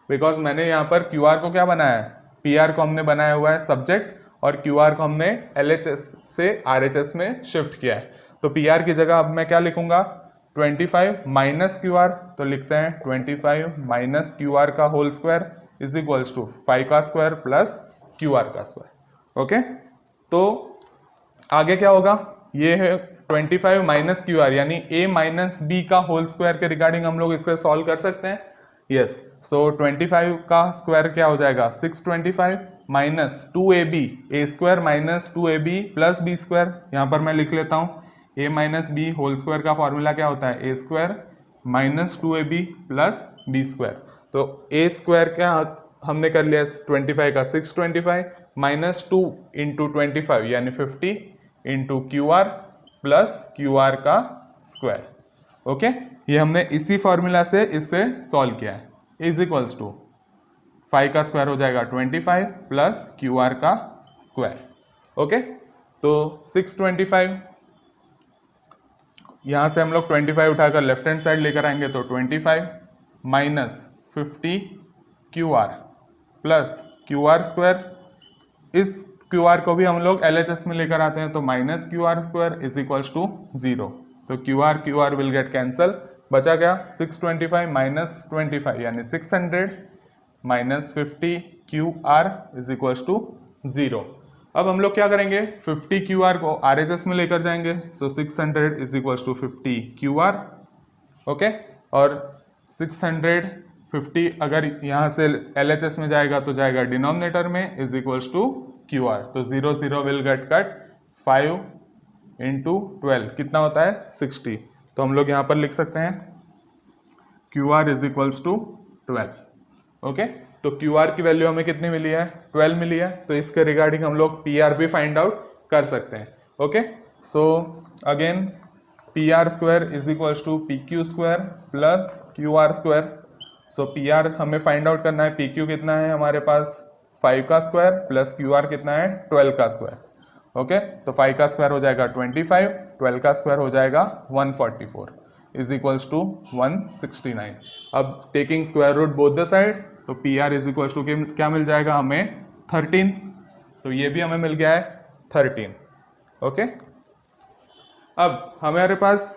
Speaker 1: बिकॉज मैंने यहाँ पर QR को क्या बनाया है, PR को हमने बनाया हुआ है सब्जेक्ट और QR को हमने LHS से RHS में शिफ्ट किया है. तो PR की जगह अब मैं क्या लिखूंगा, 25 माइनस QR. तो लिखते हैं 25 माइनस QR का whole square is equals to 5 का स्क्वायर प्लस QR का स्क्वायर. ओके, तो आगे क्या होगा, ये है 25 माइनस QR यानी A माइनस B का होल स्क्वायर के रिगार्डिंग हम लोग इससे सॉल्व कर सकते हैं. यस, सो 25 का स्क्वायर क्या हो जाएगा, 625 minus 2AB, A square minus 2AB plus B square. यहाँ पर मैं लिख लेता हूँ, A minus B whole square का फॉर्मूला क्या होता है, A square minus 2AB plus B square. तो A स्क्वायर क्या हमने कर लिया 25 का 625 माइनस 2 इंटू 25 यानी 50 इंटू QR प्लस QR का स्क्वायर. ओके, ये हमने इसी फॉर्मूला से इससे सॉल्व किया है. इज इक्वल्स टू 5 का स्क्वायर हो जाएगा 25 प्लस QR का स्क्वायर. ओके, तो 625 यहाँ से हम लोग 25 उठाकर लेफ्ट हैंड साइड लेकर आएंगे तो 25 minus 50 QR plus QR square. इस QR को भी हम लोग LHS में लेकर आते हैं तो minus QR square is equals to 0. तो QR विल गेट कैंसल. बचा क्या, 625 माइनस 25 यानी 600 minus 50 QR is equals to 0. अब हम लोग क्या करेंगे, 50 QR को RHS में लेकर जाएंगे. So 600 is equals to 50 QR. Okay, और 650 अगर यहाँ से LHS में जाएगा तो जाएगा डिनोमिनेटर में इज इक्वल्स टू QR. तो 0 विल गेट कट. 5 इंटू 12 कितना होता है 60. तो हम लोग यहाँ पर लिख सकते हैं QR is equals to 12. Okay, तो QR की वैल्यू हमें कितनी मिली है, 12 मिली है. तो इसके रिगार्डिंग हम लोग PR भी फाइंड आउट कर सकते हैं. Okay, so again PR square is equals to PQ square plus QR square. So P R हमें फाइंड आउट करना है, पी क्यू कितना है हमारे पास 5 का स्क्वायर प्लस क्यू आर कितना है 12 का स्क्वायर। ओके, तो 5 का स्क्वायर हो जाएगा 25, 12 का स्क्वायर हो जाएगा 144 इज इक्वल्स टू 169। अब taking square root both the side, तो P R is equals to क्या मिल जाएगा हमें 13, तो ये भी हमें मिल गया है 13। ओके, अब हमारे पास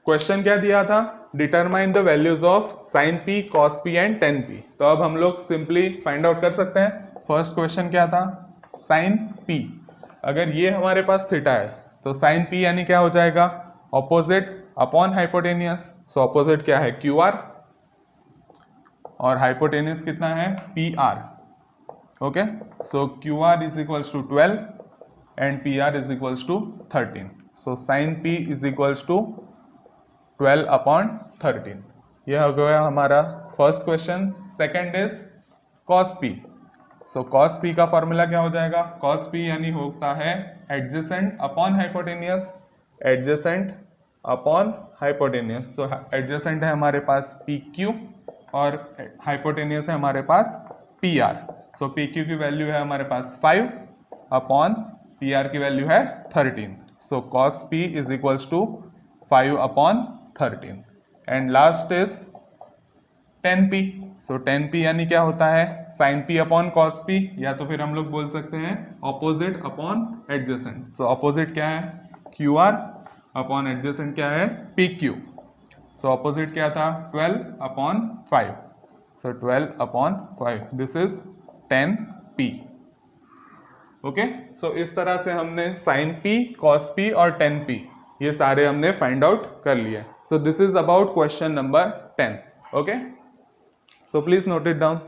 Speaker 1: क्वेश्चन क्या दिया था, determine the values of sine P, cos P and ten P. तो अब हम लोग सिंपली फाइंड आउट कर सकते हैं। फर्स्ट क्वेश्चन क्या था, साइन पी, अगर ये हमारे पास थीटा है तो साइन पी यानी क्या हो जाएगा, opposite upon hypotenuse. So opposite क्या है क्यू आर और हाइपोटेनियस कितना है P R. Okay, so Q R is equals to 12 and P R is equals to 13। So sine P is equals to 12 upon 13। यह हो गया हमारा first question. Second is cos P. So cos P का formula क्या हो जाएगा, cos P यानी होता है adjacent upon hypotenuse, adjacent upon hypotenuse. तो एडजेसेंट है हमारे पास पी क्यू और हाइपोटेनियस है हमारे पास P R. So P Q की वैल्यू है हमारे पास 5 अपॉन पी आर की वैल्यू है 13। So cos P is equals to 5 upon 13 and last is tan P. So tan P यानी क्या होता है sine P upon cos P, या तो फिर हम लोग बोल सकते हैं opposite upon adjacent. So opposite क्या है क्यू आर अपॉन एडजेसेंट क्या है पी क्यू। सो ऑपोजिट क्या था 12 upon 5, so 12 upon 5, this is 10 P. Okay, so इस तरह से हमने साइन पी, कॉस पी और टेन पी ये सारे हमने फाइंड आउट कर लिए। So this is about question number 10। Okay, so please note it down.